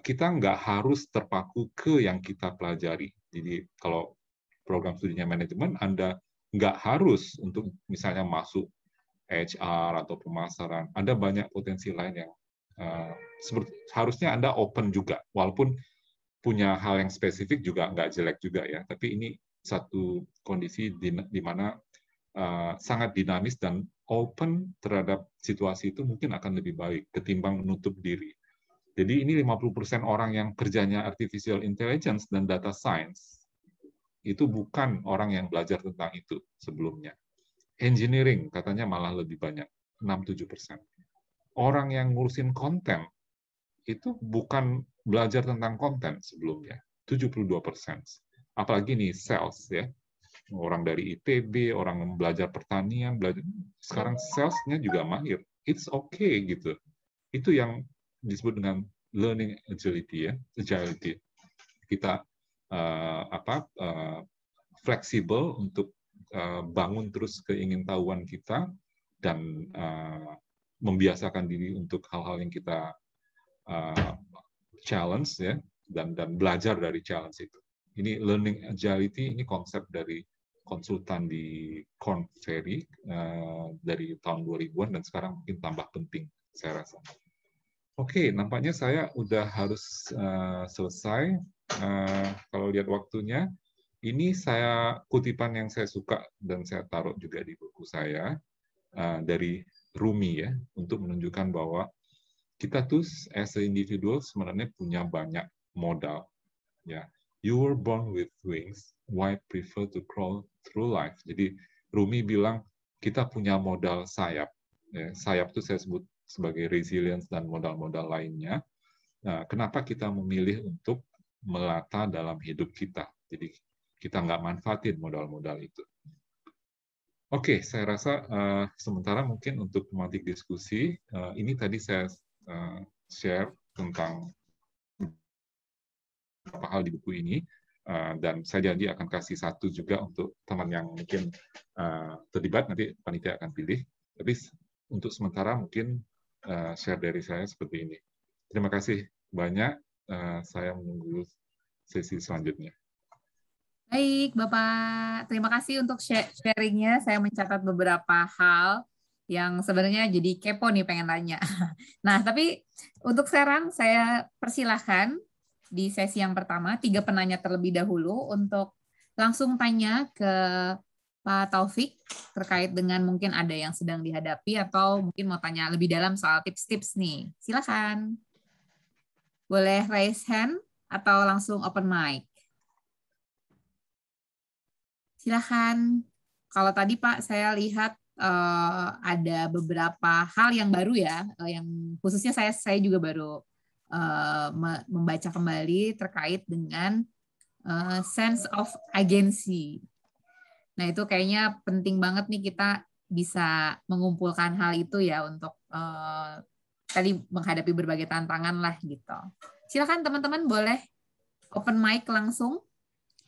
kita nggak harus terpaku ke yang kita pelajari. Jadi kalau program studinya manajemen, Anda nggak harus untuk misalnya masuk HR atau pemasaran. Ada banyak potensi lain yang harusnya Anda open juga, walaupun punya hal yang spesifik juga nggak jelek juga ya. Tapi ini satu kondisi di mana sangat dinamis dan open terhadap situasi itu mungkin akan lebih baik ketimbang menutup diri. Jadi ini 50% orang yang kerjanya artificial intelligence dan data science itu bukan orang yang belajar tentang itu sebelumnya. Engineering katanya malah lebih banyak, 6-7%. Orang yang ngurusin konten itu bukan belajar tentang konten sebelumnya, 72%. Apalagi nih sales ya, orang dari ITB, orang yang belajar pertanian, sekarang salesnya juga mahir. It's okay gitu. Itu yang disebut dengan learning agility ya, agility. Kita fleksibel untuk bangun terus keingintahuan kita dan membiasakan diri untuk hal-hal yang kita challenge ya, dan belajar dari challenge itu. Ini learning agility, ini konsep dari konsultan di Korn Ferry dari tahun 2000-an dan sekarang mungkin tambah penting saya rasa. Oke, nampaknya saya udah harus selesai. Kalau lihat waktunya, ini saya kutipan yang saya suka dan saya taruh juga di buku saya dari Rumi ya, untuk menunjukkan bahwa kita tuh as a individual sebenarnya punya banyak modal. Ya, you were born with wings, why prefer to crawl through life? Jadi Rumi bilang kita punya modal sayap. Ya, sayap itu saya sebut sebagai resilience dan modal-modal lainnya. Nah, kenapa kita memilih untuk melata dalam hidup kita? Jadi kita nggak manfaatin modal-modal itu. Oke, saya rasa sementara mungkin untuk tematik diskusi, ini tadi saya share tentang beberapa hal di buku ini, dan saya janji akan kasih satu juga untuk teman yang mungkin terlibat, nanti panitia akan pilih. Tapi untuk sementara mungkin share dari saya seperti ini. Terima kasih banyak. saya menunggu sesi selanjutnya. Baik, Bapak. Terima kasih untuk sharing-nya. Saya mencatat beberapa hal yang sebenarnya jadi kepo nih pengen tanya. Nah, tapi untuk sekarang saya persilahkan di sesi yang pertama, 3 penanya terlebih dahulu untuk langsung tanya ke Pak Taufik terkait dengan mungkin ada yang sedang dihadapi atau mungkin mau tanya lebih dalam soal tips-tips nih. Silakan. Boleh raise hand atau langsung open mic. Silakan. Kalau tadi Pak, saya lihat ada beberapa hal yang baru ya, yang khususnya saya juga baru membaca kembali terkait dengan sense of agency. Nah itu kayaknya penting banget nih kita bisa mengumpulkan hal itu ya untuk tadi menghadapi berbagai tantangan lah gitu. Silakan teman-teman boleh open mic langsung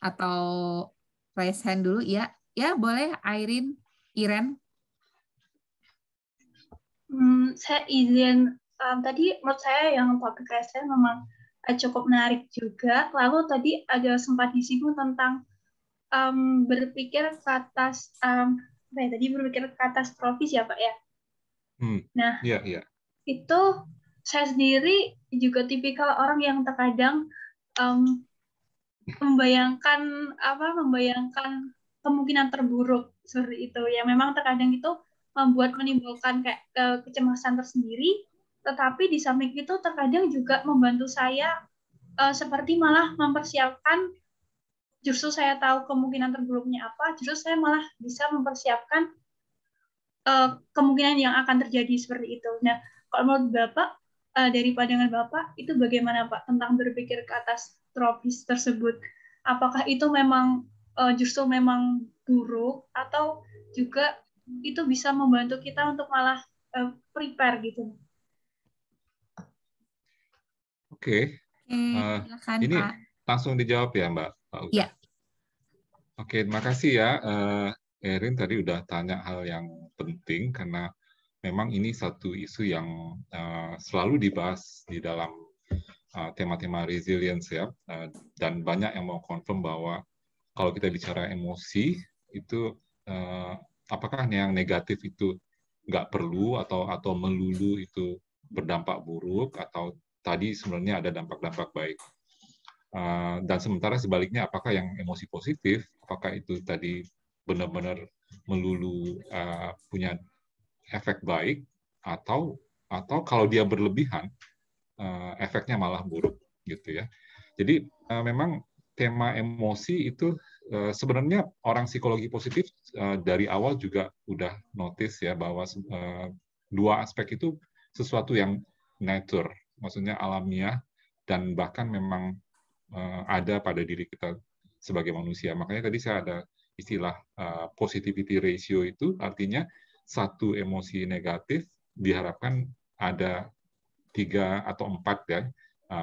atau raise hand dulu ya. Ya, boleh Iren. Saya izin, tadi menurut saya yang topik raise hand memang cukup menarik juga. Lalu tadi ada sempat disinggung tentang berpikir ke atas, berpikir katastrofis ya Pak ya. Nah, itu saya sendiri juga tipikal orang yang terkadang membayangkan kemungkinan terburuk seperti itu. Ya memang terkadang itu menimbulkan kayak kecemasan tersendiri, tetapi di samping itu terkadang juga membantu saya seperti malah mempersiapkan. Justru saya tahu kemungkinan terburuknya apa, justru saya malah bisa mempersiapkan kemungkinan yang akan terjadi seperti itu. Nah, kalau menurut Bapak, dari pandangan Bapak, itu bagaimana Pak tentang berpikir katastrofis tersebut? Apakah itu memang justru memang buruk, atau juga itu bisa membantu kita untuk malah prepare gitu? Oke. Silakan, ini Pak. Langsung dijawab ya Mbak? Iya. Oke, terima kasih ya. Erin tadi udah tanya hal yang penting karena memang ini satu isu yang selalu dibahas di dalam tema-tema resilience ya, dan banyak yang mau confirm bahwa kalau kita bicara emosi itu apakah yang negatif itu nggak perlu atau melulu itu berdampak buruk atau tadi sebenarnya ada dampak-dampak baik. Dan sementara sebaliknya, apakah yang emosi positif, apakah itu tadi benar-benar melulu punya efek baik, atau kalau dia berlebihan, efeknya malah buruk, gitu ya. Jadi memang tema emosi itu sebenarnya orang psikologi positif dari awal juga udah notice ya bahwa dua aspek itu sesuatu yang nature, maksudnya alamiah dan bahkan memang ada pada diri kita sebagai manusia. Makanya tadi saya ada istilah positivity ratio, itu artinya satu emosi negatif diharapkan ada 3 atau 4 ya,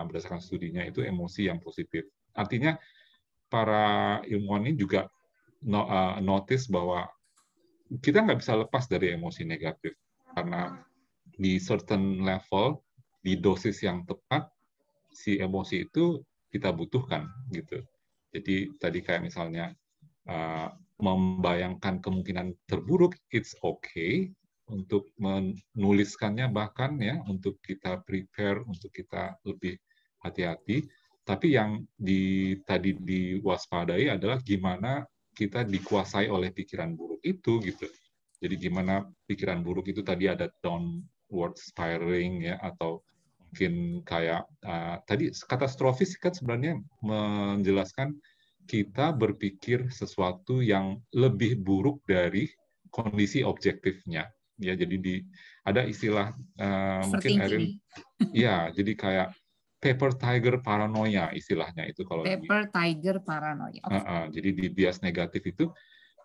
berdasarkan studinya itu emosi yang positif. Artinya para ilmuwan ini juga notice bahwa kita nggak bisa lepas dari emosi negatif karena di certain level, di dosis yang tepat, si emosi itu kita butuhkan gitu. Jadi tadi kayak misalnya membayangkan kemungkinan terburuk, it's okay untuk menuliskannya, bahkan ya untuk kita prepare, untuk kita lebih hati-hati. Tapi yang tadi diwaspadai adalah gimana kita dikuasai oleh pikiran buruk itu gitu. Jadi gimana pikiran buruk itu tadi ada downward spiraling ya, atau mungkin kayak tadi katastrofis kan sebenarnya menjelaskan kita berpikir sesuatu yang lebih buruk dari kondisi objektifnya. Ya, jadi ada istilah mungkin Erin, ya, jadi kayak paper tiger paranoia istilahnya itu kalau paper tiger paranoia. Jadi di bias negatif itu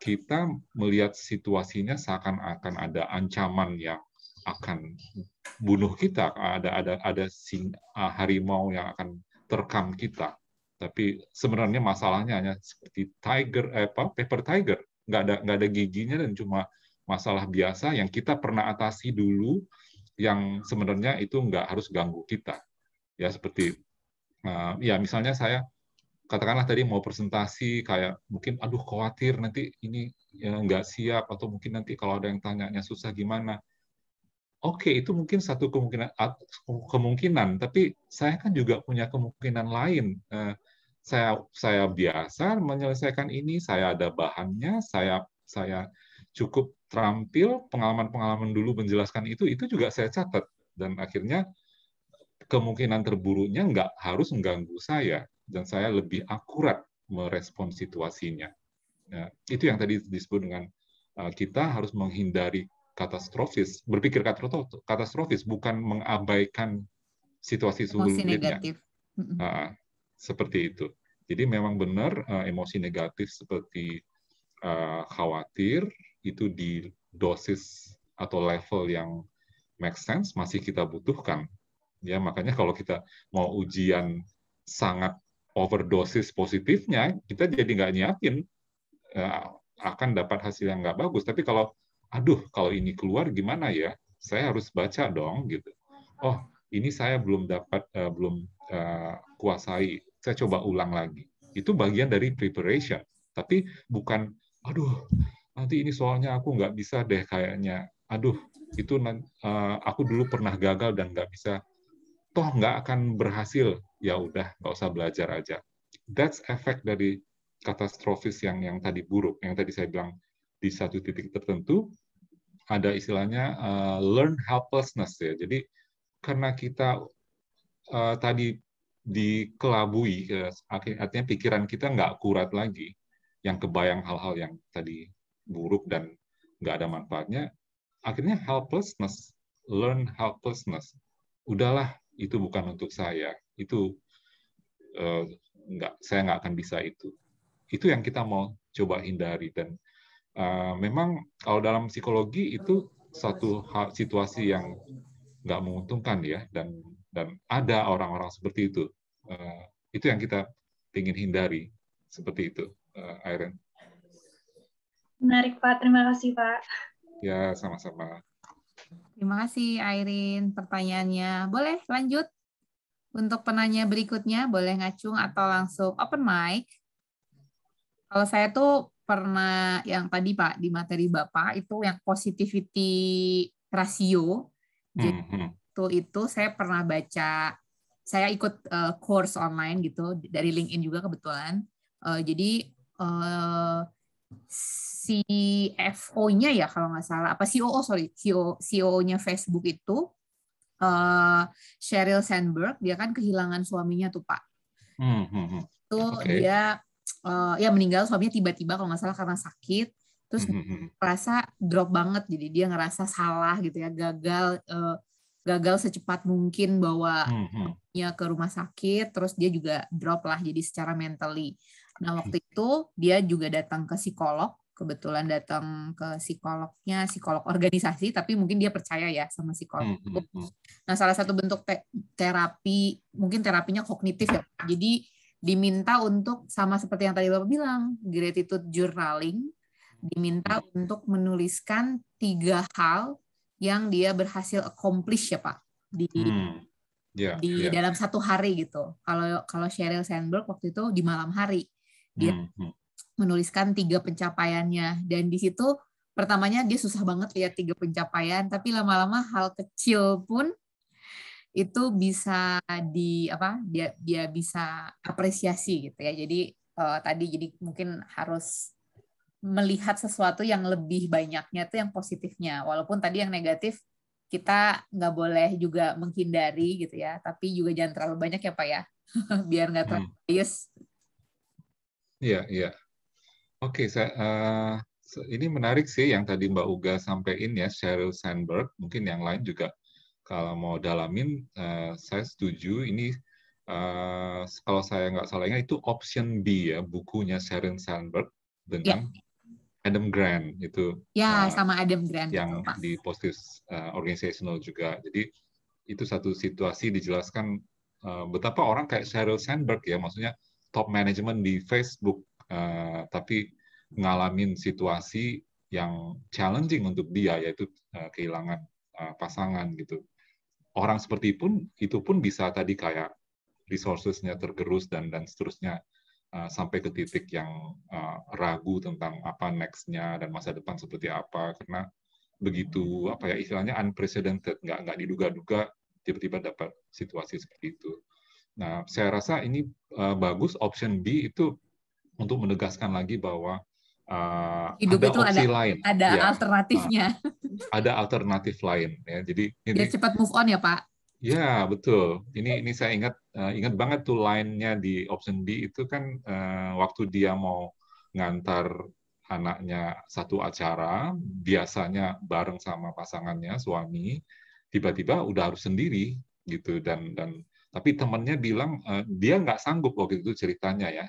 kita melihat situasinya seakan-akan ada ancaman yang akan bunuh kita, ada harimau yang akan terkam kita. Tapi sebenarnya masalahnya hanya seperti paper tiger, nggak ada giginya dan cuma masalah biasa yang kita pernah atasi dulu, yang sebenarnya itu nggak harus ganggu kita. Ya seperti Ya misalnya saya katakanlah tadi mau presentasi kayak mungkin aduh khawatir nanti ini ya, nggak siap atau mungkin nanti kalau ada yang tanyanya susah gimana. Oke, itu mungkin satu kemungkinan, tapi saya kan juga punya kemungkinan lain. Saya biasa menyelesaikan ini, saya ada bahannya, saya cukup terampil, pengalaman-pengalaman dulu menjelaskan itu juga saya catat, dan akhirnya kemungkinan terburuknya nggak harus mengganggu saya, dan saya lebih akurat merespon situasinya. Ya, itu yang tadi disebut dengan kita harus menghindari katastrofis, berpikir katastrofis, bukan mengabaikan situasi Emosi sulitnya. negatif. Seperti itu. Jadi memang benar emosi negatif seperti khawatir itu di dosis atau level yang make sense masih kita butuhkan. Ya makanya kalau kita mau ujian sangat overdosis positifnya, kita jadi nggak nyiapin, akan dapat hasil yang nggak bagus. Tapi kalau, aduh, kalau ini keluar gimana ya? Saya harus baca dong, gitu. Oh, ini saya belum dapat, belum kuasai. Saya coba ulang lagi. Itu bagian dari preparation. Tapi bukan, aduh, nanti ini soalnya aku nggak bisa deh kayaknya. Aduh, itu aku dulu pernah gagal dan nggak bisa. Toh nggak akan berhasil. Ya udah, nggak usah belajar aja. That's efek dari katastrofis yang tadi buruk, yang tadi saya bilang di satu titik tertentu ada istilahnya learn helplessness ya. Jadi karena kita tadi dikelabui, artinya pikiran kita nggak akurat lagi, yang kebayang hal-hal yang tadi buruk dan nggak ada manfaatnya, akhirnya helplessness, learn helplessness. Udahlah, itu bukan untuk saya. Itu saya nggak akan bisa itu. Itu yang kita mau coba hindari, dan memang kalau dalam psikologi itu satu situasi yang nggak menguntungkan ya, dan ada orang-orang seperti itu. Itu yang kita ingin hindari, seperti itu, Irene. Menarik Pak, terima kasih Pak. Ya, sama-sama. Terima kasih Irene pertanyaannya. Boleh lanjut? Untuk penanya berikutnya boleh ngacung atau langsung open mic. Kalau saya tuh pernah yang tadi Pak di materi Bapak itu yang positivity ratio. Jadi itu saya pernah baca, saya ikut course online gitu dari LinkedIn juga kebetulan. Jadi CFO-nya ya kalau nggak salah, apa CEO-nya Facebook itu Sheryl Sandberg, dia kan kehilangan suaminya tuh Pak. Itu dia ya meninggal, suaminya tiba-tiba kalau nggak salah karena sakit, terus merasa drop banget, jadi dia ngerasa salah gitu ya, gagal secepat mungkin bawa ke rumah sakit, terus dia juga drop lah jadi secara mentally. Nah waktu itu dia juga datang ke psikolog, kebetulan datang ke psikolog organisasi, tapi mungkin dia percaya ya sama psikolog. Nah salah satu bentuk terapi, mungkin terapinya kognitif ya, jadi diminta untuk sama seperti yang tadi Bapak bilang, gratitude journaling, diminta untuk menuliskan 3 hal yang dia berhasil accomplish ya Pak di dalam 1 hari gitu. Kalau Sheryl Sandberg waktu itu di malam hari dia menuliskan 3 pencapaiannya, dan di situ pertamanya dia susah banget lihat 3 pencapaian, tapi lama-lama hal kecil pun itu bisa dia bisa apresiasi gitu ya. Jadi jadi mungkin harus melihat sesuatu yang lebih banyaknya tuh yang positifnya, walaupun tadi yang negatif kita nggak boleh juga menghindari gitu ya, tapi juga jangan terlalu banyak ya Pak ya, biar nggak terlalu bias. Iya. Oke, ini menarik sih yang tadi Mbak Uga sampaikan ya, Sheryl Sandberg. Mungkin yang lain juga kalau mau dalamin, saya setuju. Ini kalau saya nggak salah ingat itu option B ya, bukunya Sheryl Sandberg dengan Adam Grant itu. Ya, sama Adam Grant yang Pak. di Positive Organizational juga. Jadi itu satu situasi dijelaskan betapa orang kayak Sheryl Sandberg ya, maksudnya top management di Facebook, tapi ngalamin situasi yang challenging untuk dia, yaitu kehilangan pasangan gitu. Orang seperti itu pun bisa tadi kayak resources-nya tergerus dan seterusnya, sampai ke titik yang ragu tentang apa next-nya dan masa depan seperti apa, karena begitu apa ya istilahnya unprecedented, nggak diduga-duga tiba-tiba dapat situasi seperti itu. Nah, saya rasa ini bagus option B itu untuk menegaskan lagi bahwa hidup ada itu opsi lain, ada ya, alternatifnya. Ada alternatif lain, ya. Jadi Biar cepat move on ya Pak. ya, betul. Ini saya ingat banget tuh line-nya di option B itu kan waktu dia mau ngantar anaknya satu acara, biasanya bareng sama pasangannya, suami, tiba-tiba udah harus sendiri gitu dan tapi temannya bilang dia nggak sanggup waktu itu ceritanya ya.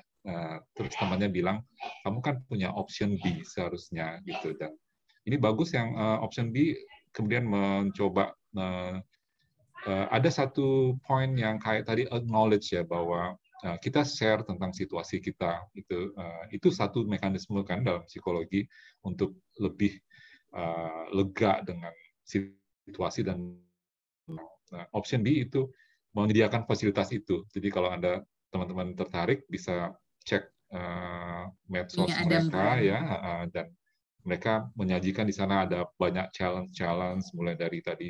Terus temannya bilang kamu kan punya option B seharusnya gitu dan ini bagus yang option B kemudian mencoba ada satu poin yang kayak tadi acknowledge ya bahwa kita share tentang situasi kita itu satu mekanisme kan dalam psikologi untuk lebih lega dengan situasi dan option B itu menyediakan fasilitas itu. Jadi kalau Anda teman-teman tertarik bisa cek medsos mereka ya dan mereka menyajikan di sana ada banyak challenge mulai dari tadi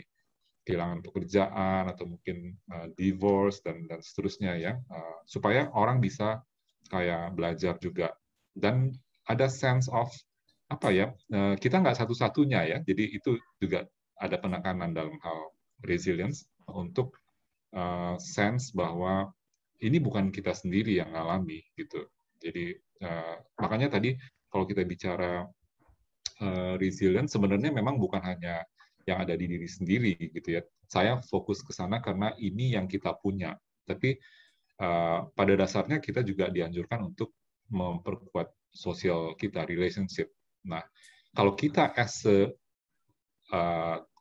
kehilangan pekerjaan atau mungkin divorce dan seterusnya ya supaya orang bisa kayak belajar juga dan ada sense of apa ya kita nggak satu-satunya ya jadi itu juga ada penekanan dalam hal resilience untuk sense bahwa ini bukan kita sendiri yang ngalami gitu jadi makanya tadi kalau kita bicara resilience sebenarnya memang bukan hanya yang ada di diri sendiri gitu ya. Saya fokus ke sana karena ini yang kita punya. Tapi pada dasarnya kita juga dianjurkan untuk memperkuat sosial kita, relationship. Nah, kalau kita as a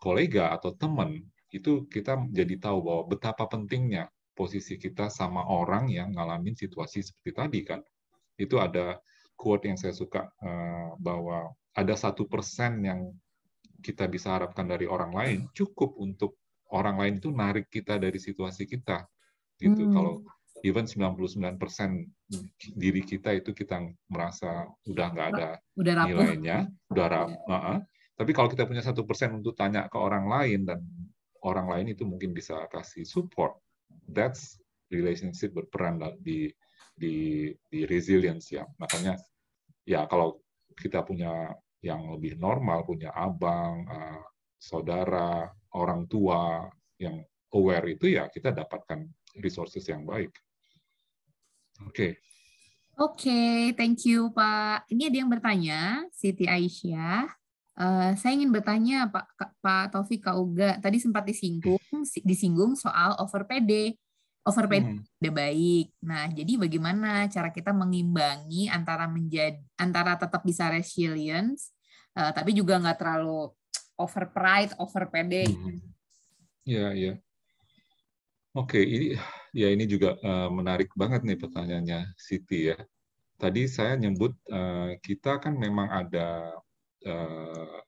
kolega atau teman itu kita jadi tahu bahwa betapa pentingnya posisi kita sama orang yang ngalamin situasi seperti tadi kan. Itu ada quote yang saya suka bahwa ada 1% yang kita bisa harapkan dari orang lain cukup untuk orang lain itu narik kita dari situasi kita gitu. Kalau even 99% diri kita itu kita merasa udah nggak ada nilainya, tapi kalau kita punya 1% untuk tanya ke orang lain dan orang lain itu mungkin bisa kasih support, that's relationship berperan di resilience ya. Makanya ya kalau kita punya yang lebih normal, punya abang, saudara, orang tua yang aware itu ya kita dapatkan resources yang baik. Oke, thank you Pak. Ini ada yang bertanya, Siti Aisyah. Saya ingin bertanya Pak Taufik, Kak Uga, tadi sempat disinggung soal over PD. Over PD udah baik. Nah, jadi bagaimana cara kita mengimbangi antara tetap bisa resilience, tapi juga nggak terlalu over pride, over PD. Ya. Oke, ini juga menarik banget nih pertanyaannya Siti ya. Tadi saya nyebut kita kan memang ada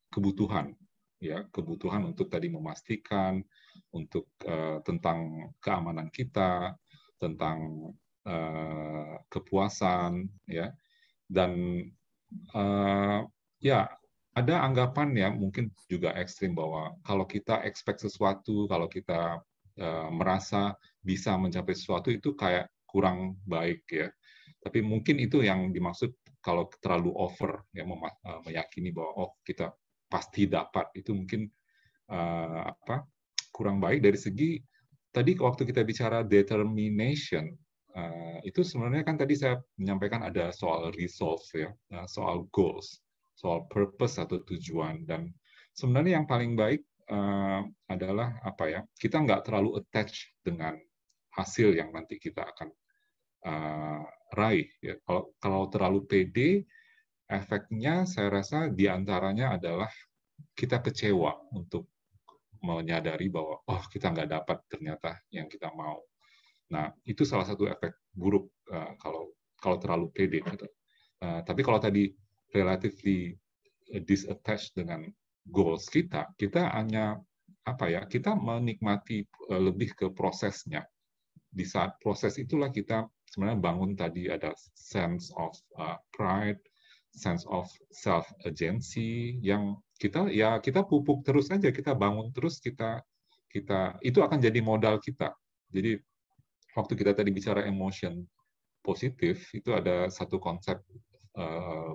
kebutuhan untuk tadi memastikan untuk tentang keamanan kita, tentang kepuasan ya dan ya ada anggapan ya mungkin juga ekstrim bahwa kalau kita expect sesuatu, kalau kita merasa bisa mencapai sesuatu itu kayak kurang baik ya. Tapi mungkin itu yang dimaksud kalau terlalu over ya meyakini bahwa kita pasti dapat itu mungkin kurang baik dari segi tadi waktu kita bicara determination itu sebenarnya kan tadi saya menyampaikan ada soal resolve ya, soal goals, soal purpose atau tujuan dan sebenarnya yang paling baik adalah kita nggak terlalu attach dengan hasil yang nanti kita akan raih ya. Kalau terlalu pede efeknya saya rasa diantaranya adalah kita kecewa untuk menyadari bahwa kita nggak dapat ternyata yang kita mau. Nah itu salah satu efek buruk kalau terlalu pede. Tapi kalau tadi relatively disattached dengan goals kita hanya kita menikmati lebih ke prosesnya. di saat proses itulah kita sebenarnya bangun tadi ada sense of pride, sense of self agency yang kita pupuk terus aja, kita bangun terus, kita itu akan jadi modal kita. Jadi waktu kita tadi bicara emotion positif, itu ada satu konsep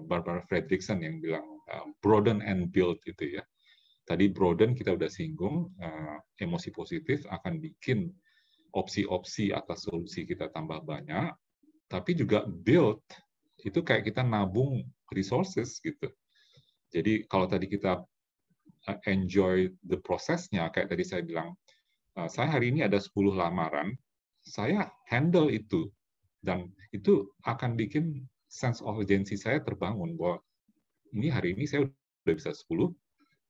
Barbara Fredrickson yang bilang broaden and build itu ya. Tadi broaden kita udah singgung, emosi positif akan bikin opsi-opsi atas solusi kita tambah banyak, tapi juga build itu kayak kita nabung resources gitu. Jadi kalau tadi kita enjoy the prosesnya, kayak tadi saya bilang, saya hari ini ada 10 lamaran, saya handle itu, dan itu akan bikin sense of urgency saya terbangun, bahwa ini hari ini saya udah bisa 10,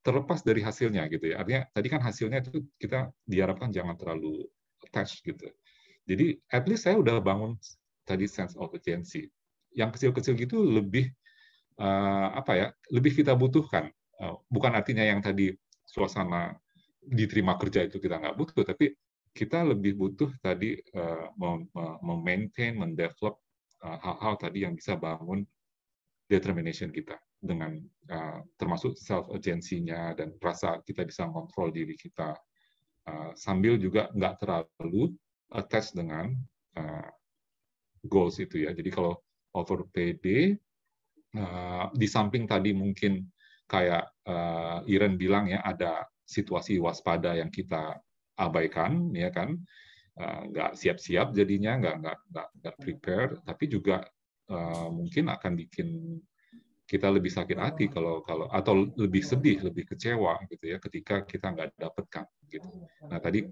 terlepas dari hasilnya gitu ya. Artinya tadi kan hasilnya itu kita diharapkan jangan terlalu attached gitu. Jadi at least saya udah bangun tadi sense of urgency. Yang kecil-kecil gitu lebih lebih kita butuhkan. Bukan artinya yang tadi suasana diterima kerja itu kita nggak butuh, tapi kita lebih butuh tadi memaintain, mendevelop hal-hal tadi yang bisa bangun determination kita dengan termasuk self urgency-nya dan rasa kita bisa kontrol diri kita sambil juga nggak terlalu attached dengan goals itu ya. Jadi kalau over PD di samping tadi mungkin kayak Iren bilang ya, ada situasi waspada yang kita abaikan ya kan, nggak siap-siap jadinya, nggak prepare, tapi juga mungkin akan bikin kita lebih sakit hati kalau atau lebih sedih, lebih kecewa gitu ya ketika kita nggak dapatkan gitu. Nah tadi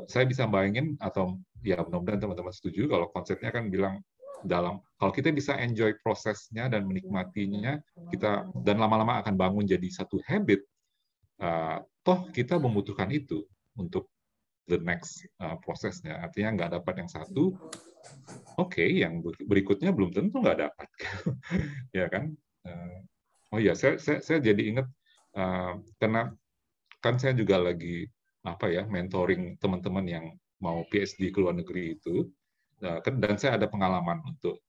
saya bisa bayangin, atau ya mudah-mudahan teman-teman setuju kalau konsepnya kan bilang kalau kita bisa enjoy prosesnya dan menikmatinya, kita dan lama-lama akan bangun jadi satu habit, toh kita membutuhkan itu untuk the next prosesnya. Artinya nggak dapat yang satu, oke, yang berikutnya belum tentu nggak dapat. Ya kan? Oh iya, saya jadi ingat, karena kan saya juga lagi mentoring teman-teman yang mau PhD ke luar negeri itu, dan saya ada pengalaman untuk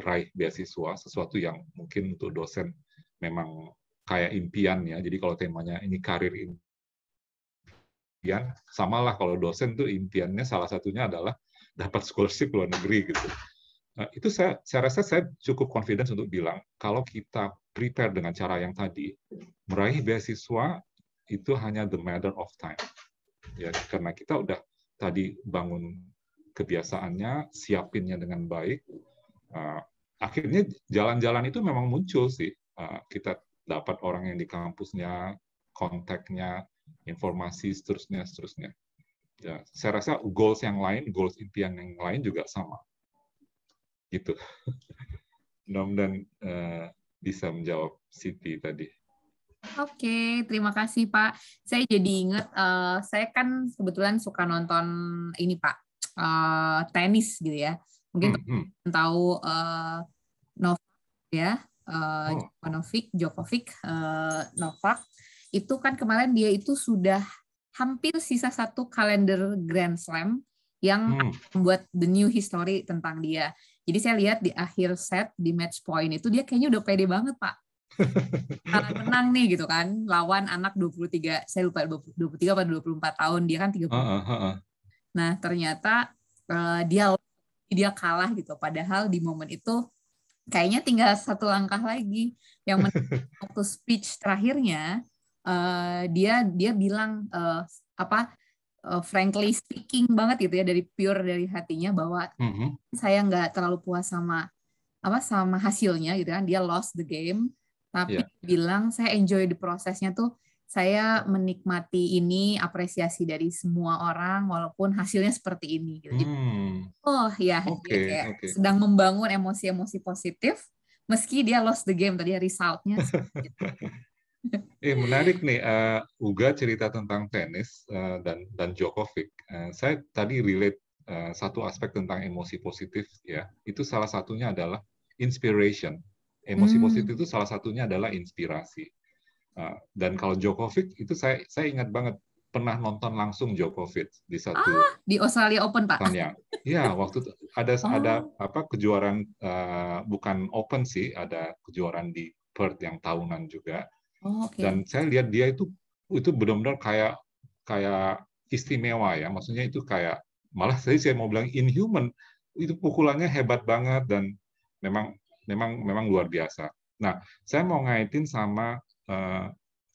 raih beasiswa, sesuatu yang mungkin untuk dosen memang kayak impian ya. Jadi kalau temanya ini karir impian, samalah kalau dosen tuh impiannya salah satunya adalah dapat scholarship luar negeri gitu. Itu saya rasa saya cukup confidence untuk bilang kalau kita prepare dengan cara yang tadi, meraih beasiswa itu hanya the matter of time. Ya, karena kita udah tadi bangun kebiasaannya, siapinnya dengan baik, akhirnya jalan-jalan itu memang muncul sih. Kita dapat orang yang di kampusnya, kontaknya, informasi, seterusnya. Ya, saya rasa goals yang lain, goals impian yang lain juga sama. Gitu. Mudah-mudahan bisa menjawab Siti tadi. Oke, terima kasih Pak. Saya jadi ingat, saya kan kebetulan suka nonton ini Pak, tenis gitu ya. Mungkin tahu Novak ya, Djokovic, Novak. Itu kan kemarin dia itu sudah hampir sisa satu kalender Grand Slam yang membuat the new history tentang dia. Jadi saya lihat di akhir set, di match point itu dia kayaknya udah pede banget Pak. Karena menang nih gitu kan, lawan anak 23, saya lupa 23 atau 24 tahun, dia kan 30. Nah ternyata dia kalah gitu, padahal di momen itu kayaknya tinggal satu langkah lagi. Yang waktu speech terakhirnya dia bilang frankly speaking banget gitu ya, dari hatinya bahwa saya nggak terlalu puas sama hasilnya gitu kan, dia lost the game, tapi bilang saya enjoy the prosesnya tuh, saya menikmati ini, apresiasi dari semua orang walaupun hasilnya seperti ini gitu. Dia kayak sedang membangun emosi-emosi positif meski dia lost the game tadi resultnya. Menarik nih, Uga cerita tentang tenis dan Djokovic. Saya tadi relate satu aspek tentang emosi positif ya. Itu salah satunya adalah inspiration. Emosi positif itu salah satunya adalah inspirasi. Dan kalau Djokovic itu saya ingat banget pernah nonton langsung Djokovic di satu Di Australia Open, Pak. pertandingan. Iya, waktu itu ada kejuaraan bukan Open sih, ada kejuaraan di Perth yang tahunan juga. Dan saya lihat dia itu benar-benar kayak istimewa ya. Maksudnya itu kayak malah saya mau bilang inhuman. Itu pukulannya hebat banget dan memang luar biasa. Nah, saya mau ngaitin sama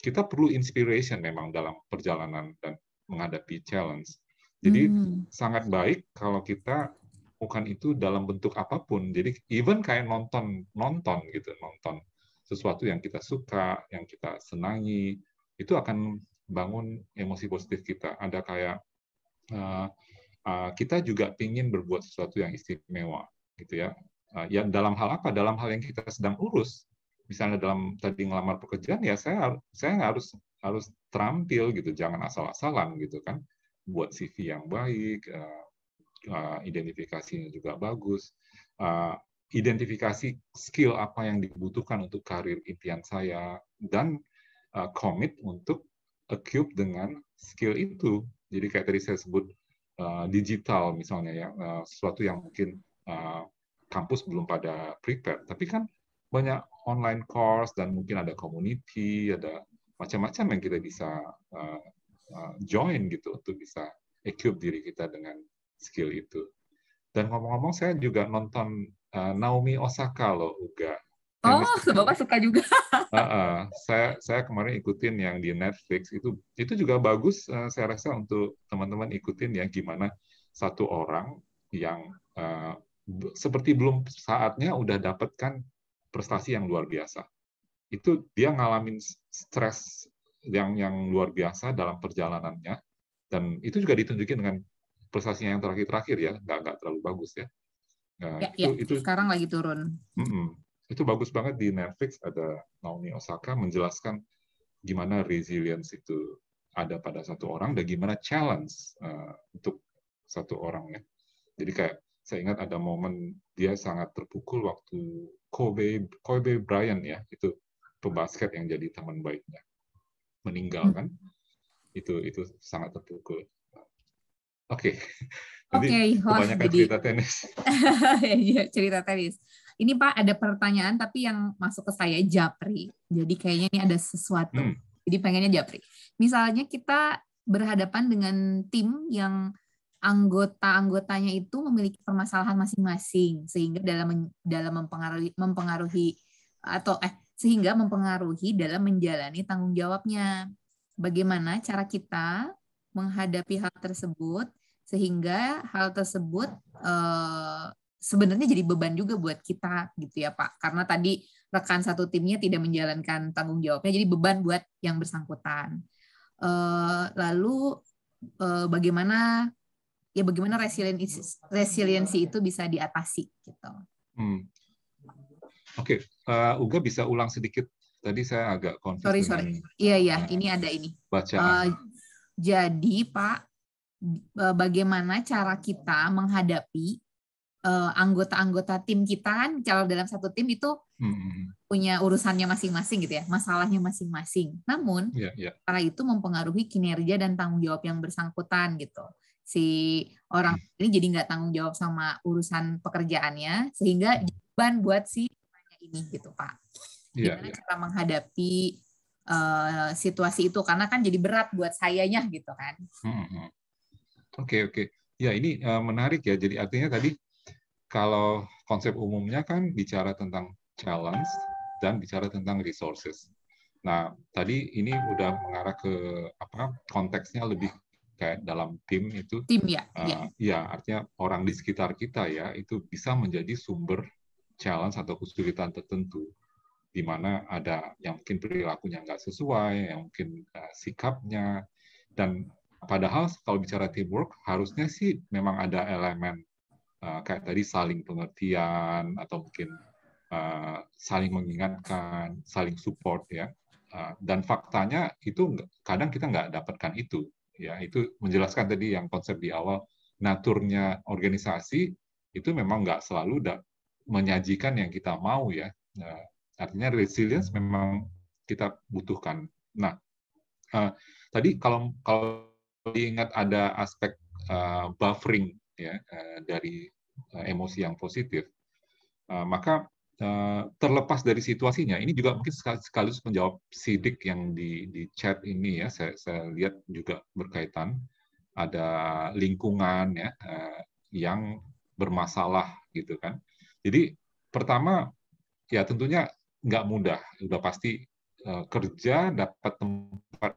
kita perlu inspiration memang dalam perjalanan dan menghadapi challenge. Jadi sangat baik kalau kita bukan itu dalam bentuk apapun. Jadi even kayak nonton gitu, nonton sesuatu yang kita suka, yang kita senangi, itu akan bangun emosi positif kita. Ada kayak kita juga ingin berbuat sesuatu yang istimewa, gitu ya. Ya dalam hal apa? Dalam hal yang kita sedang urus. Misalnya dalam tadi ngelamar pekerjaan, ya saya harus terampil gitu, jangan asal-asalan gitu kan. Buat CV yang baik, identifikasinya juga bagus, identifikasi skill apa yang dibutuhkan untuk karir impian saya, dan commit untuk equip dengan skill itu. Jadi kayak tadi saya sebut digital misalnya ya, sesuatu yang mungkin kampus belum pada prepare, tapi kan banyak online course dan mungkin ada community, ada macam-macam yang kita bisa join gitu untuk bisa equip diri kita dengan skill itu. Dan ngomong-ngomong, saya juga nonton Naomi Osaka loh, Uga. Bapak suka juga. Saya kemarin ikutin yang di Netflix, itu juga bagus. Saya rasa untuk teman-teman ikutin ya, gimana satu orang yang seperti belum saatnya udah dapatkan prestasi yang luar biasa. Itu dia ngalamin stres yang luar biasa dalam perjalanannya, dan itu juga ditunjukin dengan prestasinya yang terakhir ya, nggak terlalu bagus ya. Itu sekarang lagi turun. Itu bagus banget di Netflix, ada Naomi Osaka menjelaskan gimana resilience itu ada pada satu orang dan gimana challenge untuk satu orang ya. Jadi kayak saya ingat ada momen dia sangat terpukul waktu Kobe Bryant ya, itu pembasket yang jadi teman baiknya meninggal kan. Itu sangat terpukul. Oke. Kebanyakan cerita tenis. Cerita tenis. Ini Pak ada pertanyaan tapi yang masuk ke saya Japri. Jadi kayaknya ini ada sesuatu. Jadi pengennya Japri. Misalnya kita berhadapan dengan tim yang anggota-anggotanya itu memiliki permasalahan masing-masing sehingga dalam mempengaruhi dalam menjalani tanggung jawabnya. Bagaimana cara kita menghadapi hal tersebut sehingga hal tersebut sebenarnya jadi beban juga buat kita gitu ya Pak, karena tadi rekan satu timnya tidak menjalankan tanggung jawabnya, jadi beban buat yang bersangkutan. Lalu bagaimana resiliensi itu bisa diatasi gitu. Oke. Uga bisa ulang sedikit, tadi saya agak confused. Sorry. Iya, ini ada ini. Bacaan. Jadi Pak, bagaimana cara kita menghadapi anggota-anggota tim kita, kan kalau dalam satu tim itu punya urusannya masing-masing gitu ya, masalahnya masing-masing. Namun cara itu mempengaruhi kinerja dan tanggung jawab yang bersangkutan gitu. Si orang ini jadi nggak tanggung jawab sama urusan pekerjaannya sehingga beban buat si orangnya ini gitu Pak. Gimana cara menghadapi situasi itu, karena kan jadi berat buat sayanya gitu kan. Oke. Ya ini menarik ya. Jadi artinya tadi kalau konsep umumnya kan bicara tentang challenge dan bicara tentang resources. Nah tadi ini udah mengarah ke konteksnya lebih kayak dalam tim itu. Tim ya. Ya artinya orang di sekitar kita ya itu bisa menjadi sumber challenge atau kesulitan tertentu, di mana ada yang mungkin perilakunya nggak sesuai, yang mungkin sikapnya, dan padahal kalau bicara teamwork harusnya sih memang ada elemen kayak tadi saling pengertian atau mungkin saling mengingatkan, saling support ya. Dan faktanya itu kadang kita nggak dapatkan itu. Ya itu menjelaskan tadi yang konsep di awal, naturnya organisasi itu memang nggak selalu menyajikan yang kita mau ya. Artinya resilience memang kita butuhkan. Nah, tadi kalau diingat ada aspek buffering ya dari emosi yang positif, maka terlepas dari situasinya, ini juga mungkin sekaligus menjawab sidik yang di chat ini ya, saya lihat juga berkaitan, ada lingkungan ya yang bermasalah gitu kan. Jadi pertama ya tentunya nggak mudah, udah pasti kerja dapat tempat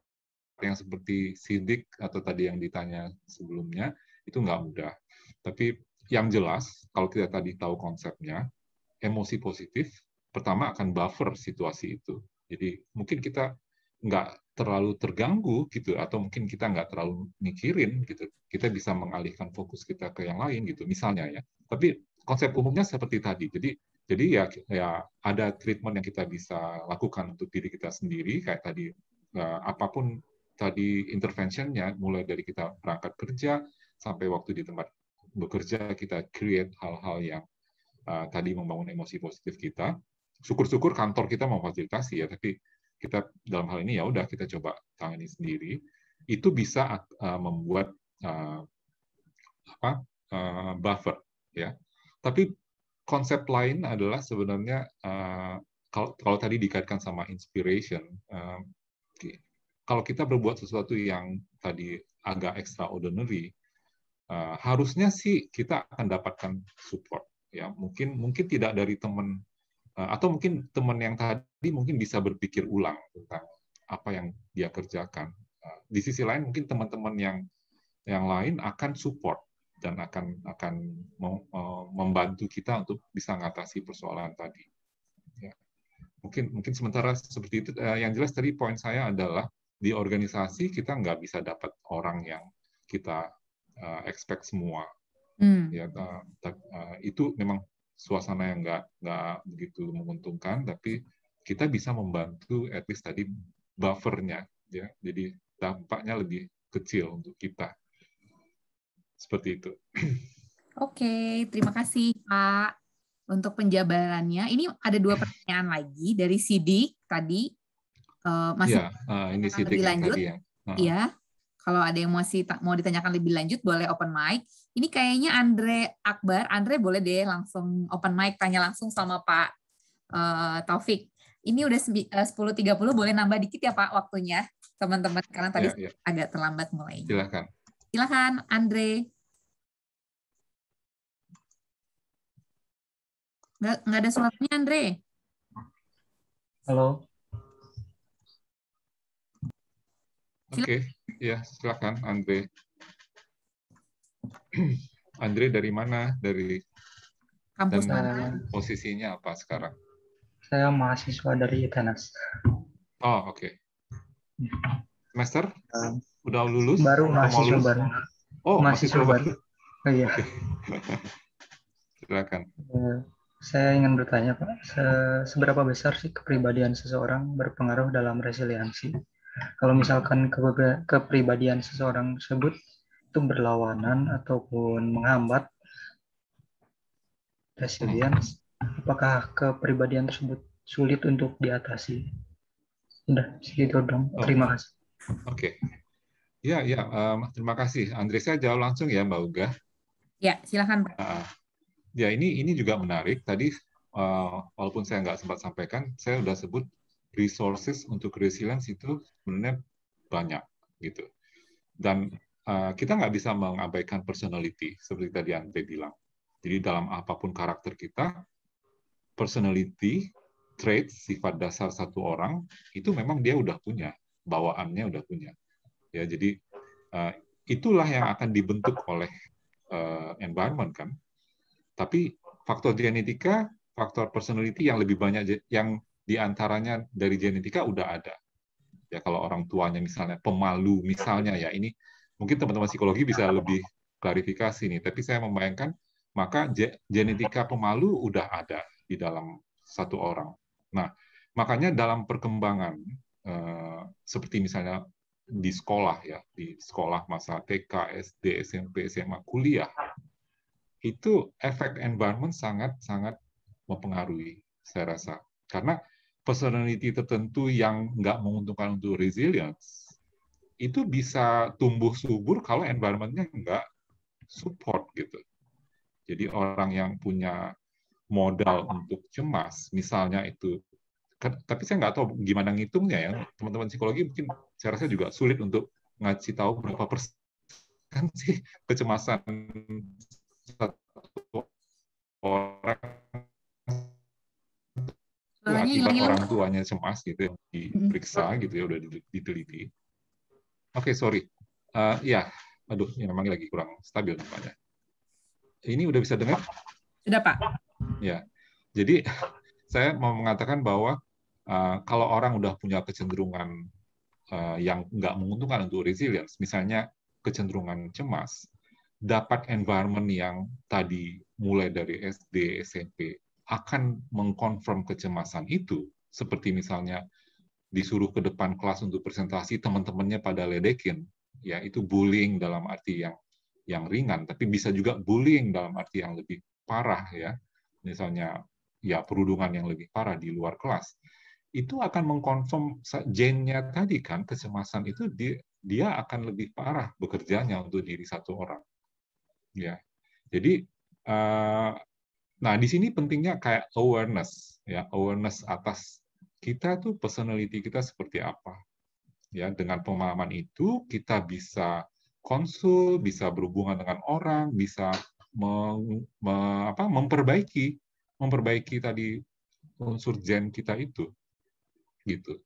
yang seperti sidik atau tadi yang ditanya sebelumnya itu nggak mudah. Tapi yang jelas kalau kita tadi tahu konsepnya, emosi positif pertama akan buffer situasi itu. Jadi mungkin kita nggak terlalu terganggu gitu, atau mungkin kita nggak terlalu mikirin gitu. Kita bisa mengalihkan fokus kita ke yang lain gitu, misalnya ya. Tapi konsep umumnya seperti tadi. Jadi ya ada treatment yang kita bisa lakukan untuk diri kita sendiri, kayak tadi apapun tadi interventionnya, mulai dari kita berangkat kerja sampai waktu di tempat bekerja kita create hal-hal yang tadi membangun emosi positif kita. Syukur-syukur kantor kita memfasilitasi ya, tapi kita dalam hal ini ya udah kita coba tangani sendiri. Itu bisa membuat buffer ya. Tapi konsep lain adalah sebenarnya kalau tadi dikaitkan sama inspiration, kalau kita berbuat sesuatu yang tadi agak extraordinary, harusnya sih kita akan dapatkan support. Ya, mungkin tidak dari teman, atau mungkin teman yang tadi mungkin bisa berpikir ulang tentang apa yang dia kerjakan. Di sisi lain mungkin teman-teman yang lain akan support dan akan membantu kita untuk bisa mengatasi persoalan tadi. Ya. Mungkin sementara seperti itu. Yang jelas tadi poin saya adalah di organisasi kita nggak bisa dapat orang yang kita expect semua. Ya, itu memang suasana yang nggak begitu menguntungkan, tapi kita bisa membantu at least tadi buffernya, ya, jadi dampaknya lebih kecil untuk kita. Seperti itu. Oke, terima kasih Pak untuk penjabarannya. Ini ada 2 pertanyaan lagi dari Sidik tadi. Masih ya, ini Sidik lebih lanjut. tadi ya. Iya. Kalau ada yang masih mau ditanyakan lebih lanjut, boleh open mic. Ini kayaknya Andre Akbar. Andre boleh deh langsung open mic, tanya langsung sama Pak Taufik. Ini udah 10.30, boleh nambah dikit ya Pak waktunya, teman-teman. Karena tadi agak terlambat mulainya. Silakan, Andre. Nggak ada suaranya, Andre. Halo. Oke, ya silakan Andre. Andre dari mana? Dari kampus mana? Posisinya apa sekarang? Saya mahasiswa dari ITENAS. Oh, oke. Semester? Udah lulus? Baru mahasiswa baru. Oh, mahasiswa baru. Oh, iya. Okay. Silakan. Saya ingin bertanya, Pak, seberapa besar sih kepribadian seseorang berpengaruh dalam resiliensi? Kalau misalkan kepribadian seseorang tersebut itu berlawanan ataupun menghambat resilience, apakah kepribadian tersebut sulit untuk diatasi? Udah, segitu dong. Terima kasih. Oke. Ya, terima kasih. Andre, saya jawab langsung ya, Mbak Uga. Ya, silakan Pak. Ya, ini juga menarik. Tadi, walaupun saya nggak sempat sampaikan, saya sudah sebut resources untuk resilience itu sebenarnya banyak gitu. Dan kita nggak bisa mengabaikan personality seperti tadi Andre bilang. Jadi dalam apapun karakter kita, personality, trait, sifat dasar satu orang itu memang dia udah punya, bawaannya udah punya. Ya, jadi itulah yang akan dibentuk oleh environment kan. Tapi faktor genetika, faktor personality yang lebih banyak, yang diantaranya dari genetika udah ada. Ya, kalau orang tuanya misalnya pemalu, misalnya ya, ini mungkin teman-teman psikologi bisa lebih klarifikasi nih. Tapi saya membayangkan, maka genetika pemalu udah ada di dalam satu orang. Nah, makanya dalam perkembangan seperti misalnya di sekolah ya, di sekolah masa TK, SD, SMP, SMA, kuliah, itu efek environment sangat-sangat mempengaruhi, saya rasa. Karena personality tertentu yang nggak menguntungkan untuk resilience, itu bisa tumbuh subur kalau environment-nya nggak support gitu. Jadi orang yang punya modal untuk cemas, misalnya itu, tapi saya nggak tahu gimana ngitungnya ya, teman-teman psikologi mungkin saya rasa juga sulit untuk ngasih tahu berapa persen sih kecemasan satu orang itu Suaranya akibat hilang-hilang. orang tuanya cemas gitu, diperiksa gitu ya, udah diteliti. Oke, sorry. Ya, aduh, ini memang lagi kurang stabil nampaknya. Ini udah bisa dengar? Sudah, Pak. Ya, jadi saya mau mengatakan bahwa kalau orang udah punya kecenderungan yang nggak menguntungkan untuk resilience, misalnya kecenderungan cemas, dapat environment yang tadi mulai dari SD, SMP akan mengkonfirm kecemasan itu, seperti misalnya disuruh ke depan kelas untuk presentasi, teman-temannya pada ledekin, ya itu bullying dalam arti yang ringan, tapi bisa juga bullying dalam arti yang lebih parah ya, misalnya ya perundungan yang lebih parah di luar kelas, itu akan mengkonfirm gene-nya tadi kan, kecemasan itu dia akan lebih parah bekerjanya untuk diri satu orang. Ya, jadi nah di sini pentingnya kayak awareness ya, awareness atas kita tuh personality kita seperti apa. Ya, dengan pemahaman itu kita bisa konsul, bisa berhubungan dengan orang, bisa memperbaiki tadi unsur gen kita itu gitu.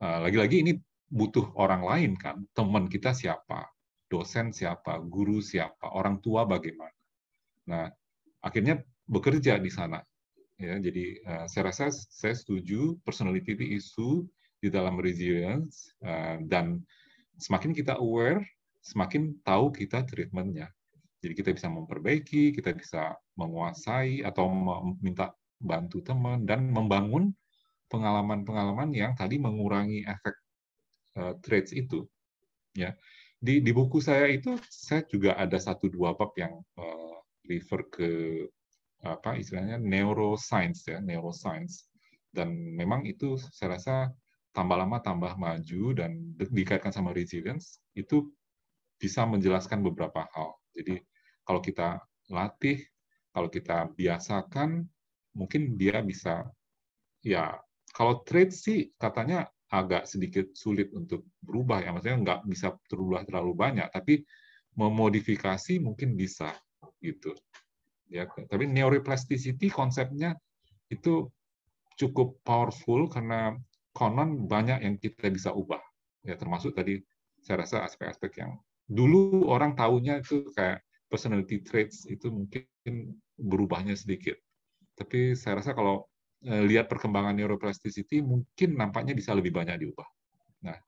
Lagi-lagi ini butuh orang lain kan, teman kita siapa, dosen siapa, guru siapa, orang tua bagaimana. Nah, akhirnya bekerja di sana. Ya, jadi saya rasa saya setuju personality issue di dalam resilience, dan semakin kita aware, semakin tahu kita treatmentnya. Jadi kita bisa memperbaiki, kita bisa menguasai atau meminta bantu teman dan membangun pengalaman-pengalaman yang tadi mengurangi efek traits itu. Ya, di buku saya itu saya juga ada 1-2 bab yang refer ke apa istilahnya neuroscience ya, neuroscience, dan memang itu saya rasa tambah lama tambah maju dan dikaitkan sama resilience itu bisa menjelaskan beberapa hal. Jadi kalau kita latih, kalau kita biasakan, mungkin dia bisa ya, kalau trade sih katanya agak sedikit sulit untuk berubah ya, maksudnya nggak bisa terubah terlalu banyak, tapi memodifikasi mungkin bisa gitu. Ya, tapi neuroplasticity konsepnya itu cukup powerful karena konon banyak yang kita bisa ubah. Ya, termasuk tadi saya rasa aspek-aspek yang dulu orang tahunya itu kayak personality traits itu mungkin berubahnya sedikit. Tapi saya rasa kalau lihat perkembangan neuroplasticity mungkin nampaknya bisa lebih banyak diubah. Nah,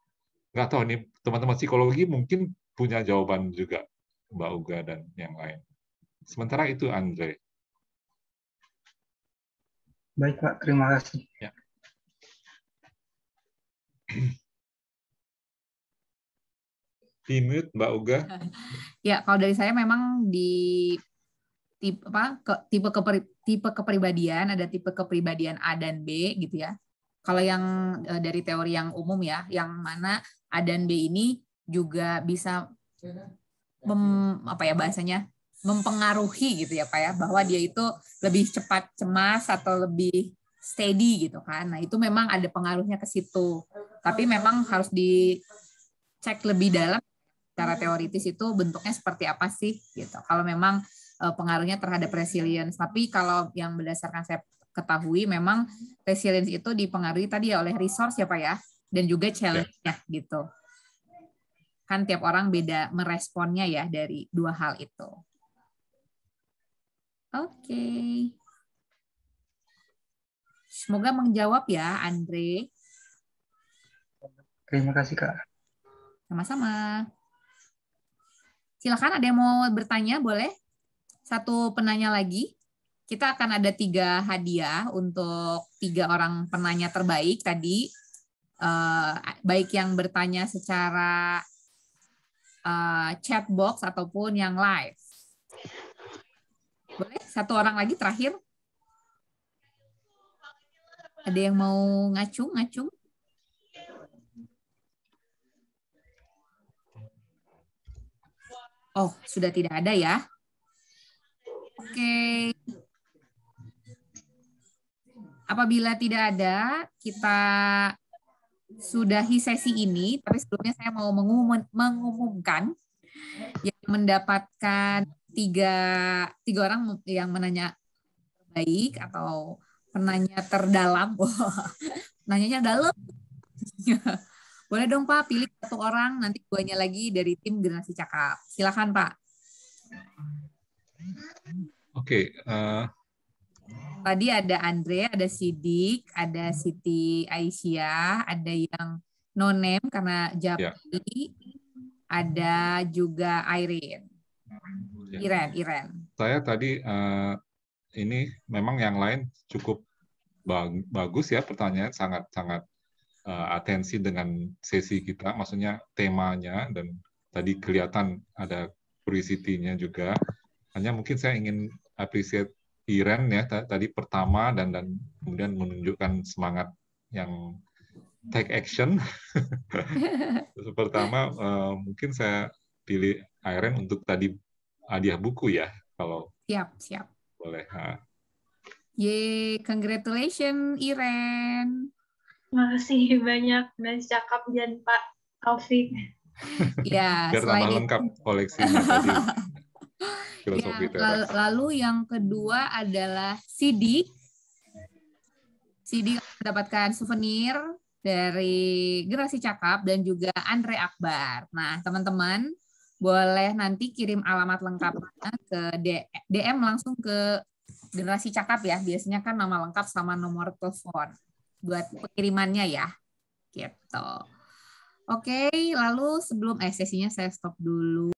nggak tahu nih teman-teman psikologi mungkin punya jawaban juga, Mbak Uga dan yang lain. Sementara itu Andre. Baik Pak, terima kasih. Ya. Di-mute Mbak Uga. Ya, kalau dari saya memang di tipe kepribadian, ada tipe kepribadian A dan B gitu ya. Kalau yang dari teori yang umum ya, yang mana A dan B ini juga bisa bahasanya mempengaruhi gitu ya Pak ya, bahwa dia itu lebih cepat cemas atau lebih steady gitu kan. Nah, itu memang ada pengaruhnya ke situ. Tapi memang harus dicek lebih dalam secara teoritis itu bentuknya seperti apa sih gitu. Kalau memang pengaruhnya terhadap resilience. Tapi kalau yang berdasarkan saya ketahui memang resilience itu dipengaruhi tadi ya oleh resource ya Pak ya, dan juga challenge-nya gitu. Kan tiap orang beda meresponnya ya dari dua hal itu. Oke. Semoga menjawab ya, Andre. Terima kasih, Kak. Sama-sama. Silakan ada yang mau bertanya, boleh? Satu penanya lagi. Kita akan ada 3 hadiah untuk 3 orang penanya terbaik tadi. Baik yang bertanya secara chat box ataupun yang live. Boleh? Satu orang lagi terakhir. Ada yang mau ngacung? Oh, sudah tidak ada ya. Oke. Apabila tidak ada, kita sudahi sesi ini. Tapi sebelumnya saya mau mengumumkan yang mendapatkan tiga orang yang menanya baik atau penanya terdalam. Nanyanya dalam. Boleh dong Pak, pilih satu orang, nanti duanya lagi dari tim Generasi Cakap. Silakan Pak. Oke, Tadi ada Andre, ada Sidik, ada Siti Aisyah, ada yang no name karena Japri, ada juga Irene. Iren. Saya tadi ini memang yang lain cukup bagus ya pertanyaan, sangat atensi dengan sesi kita, maksudnya temanya, dan tadi kelihatan ada curiosity-nya juga. Hanya mungkin saya ingin appreciate Iren ya tadi pertama dan kemudian menunjukkan semangat yang take action. Pertama mungkin saya pilih Iren untuk tadi hadiah buku ya, kalau siap. Boleh. Yeay, congratulations Iren. Terima kasih banyak dan cakap dan Pak Taufik. Ya, biar tambah lengkap koleksinya tadi. Filosofi teras. Lalu yang kedua adalah Sidik. Sidik mendapatkan souvenir dari Generasi Cakap dan juga Andre Akbar. Nah, teman-teman boleh nanti kirim alamat lengkapnya ke DM langsung ke Generasi Cakap ya. Biasanya kan nama lengkap sama nomor telepon buat pengirimannya ya. Gitu. Oke, lalu sebelum sesinya saya stop dulu.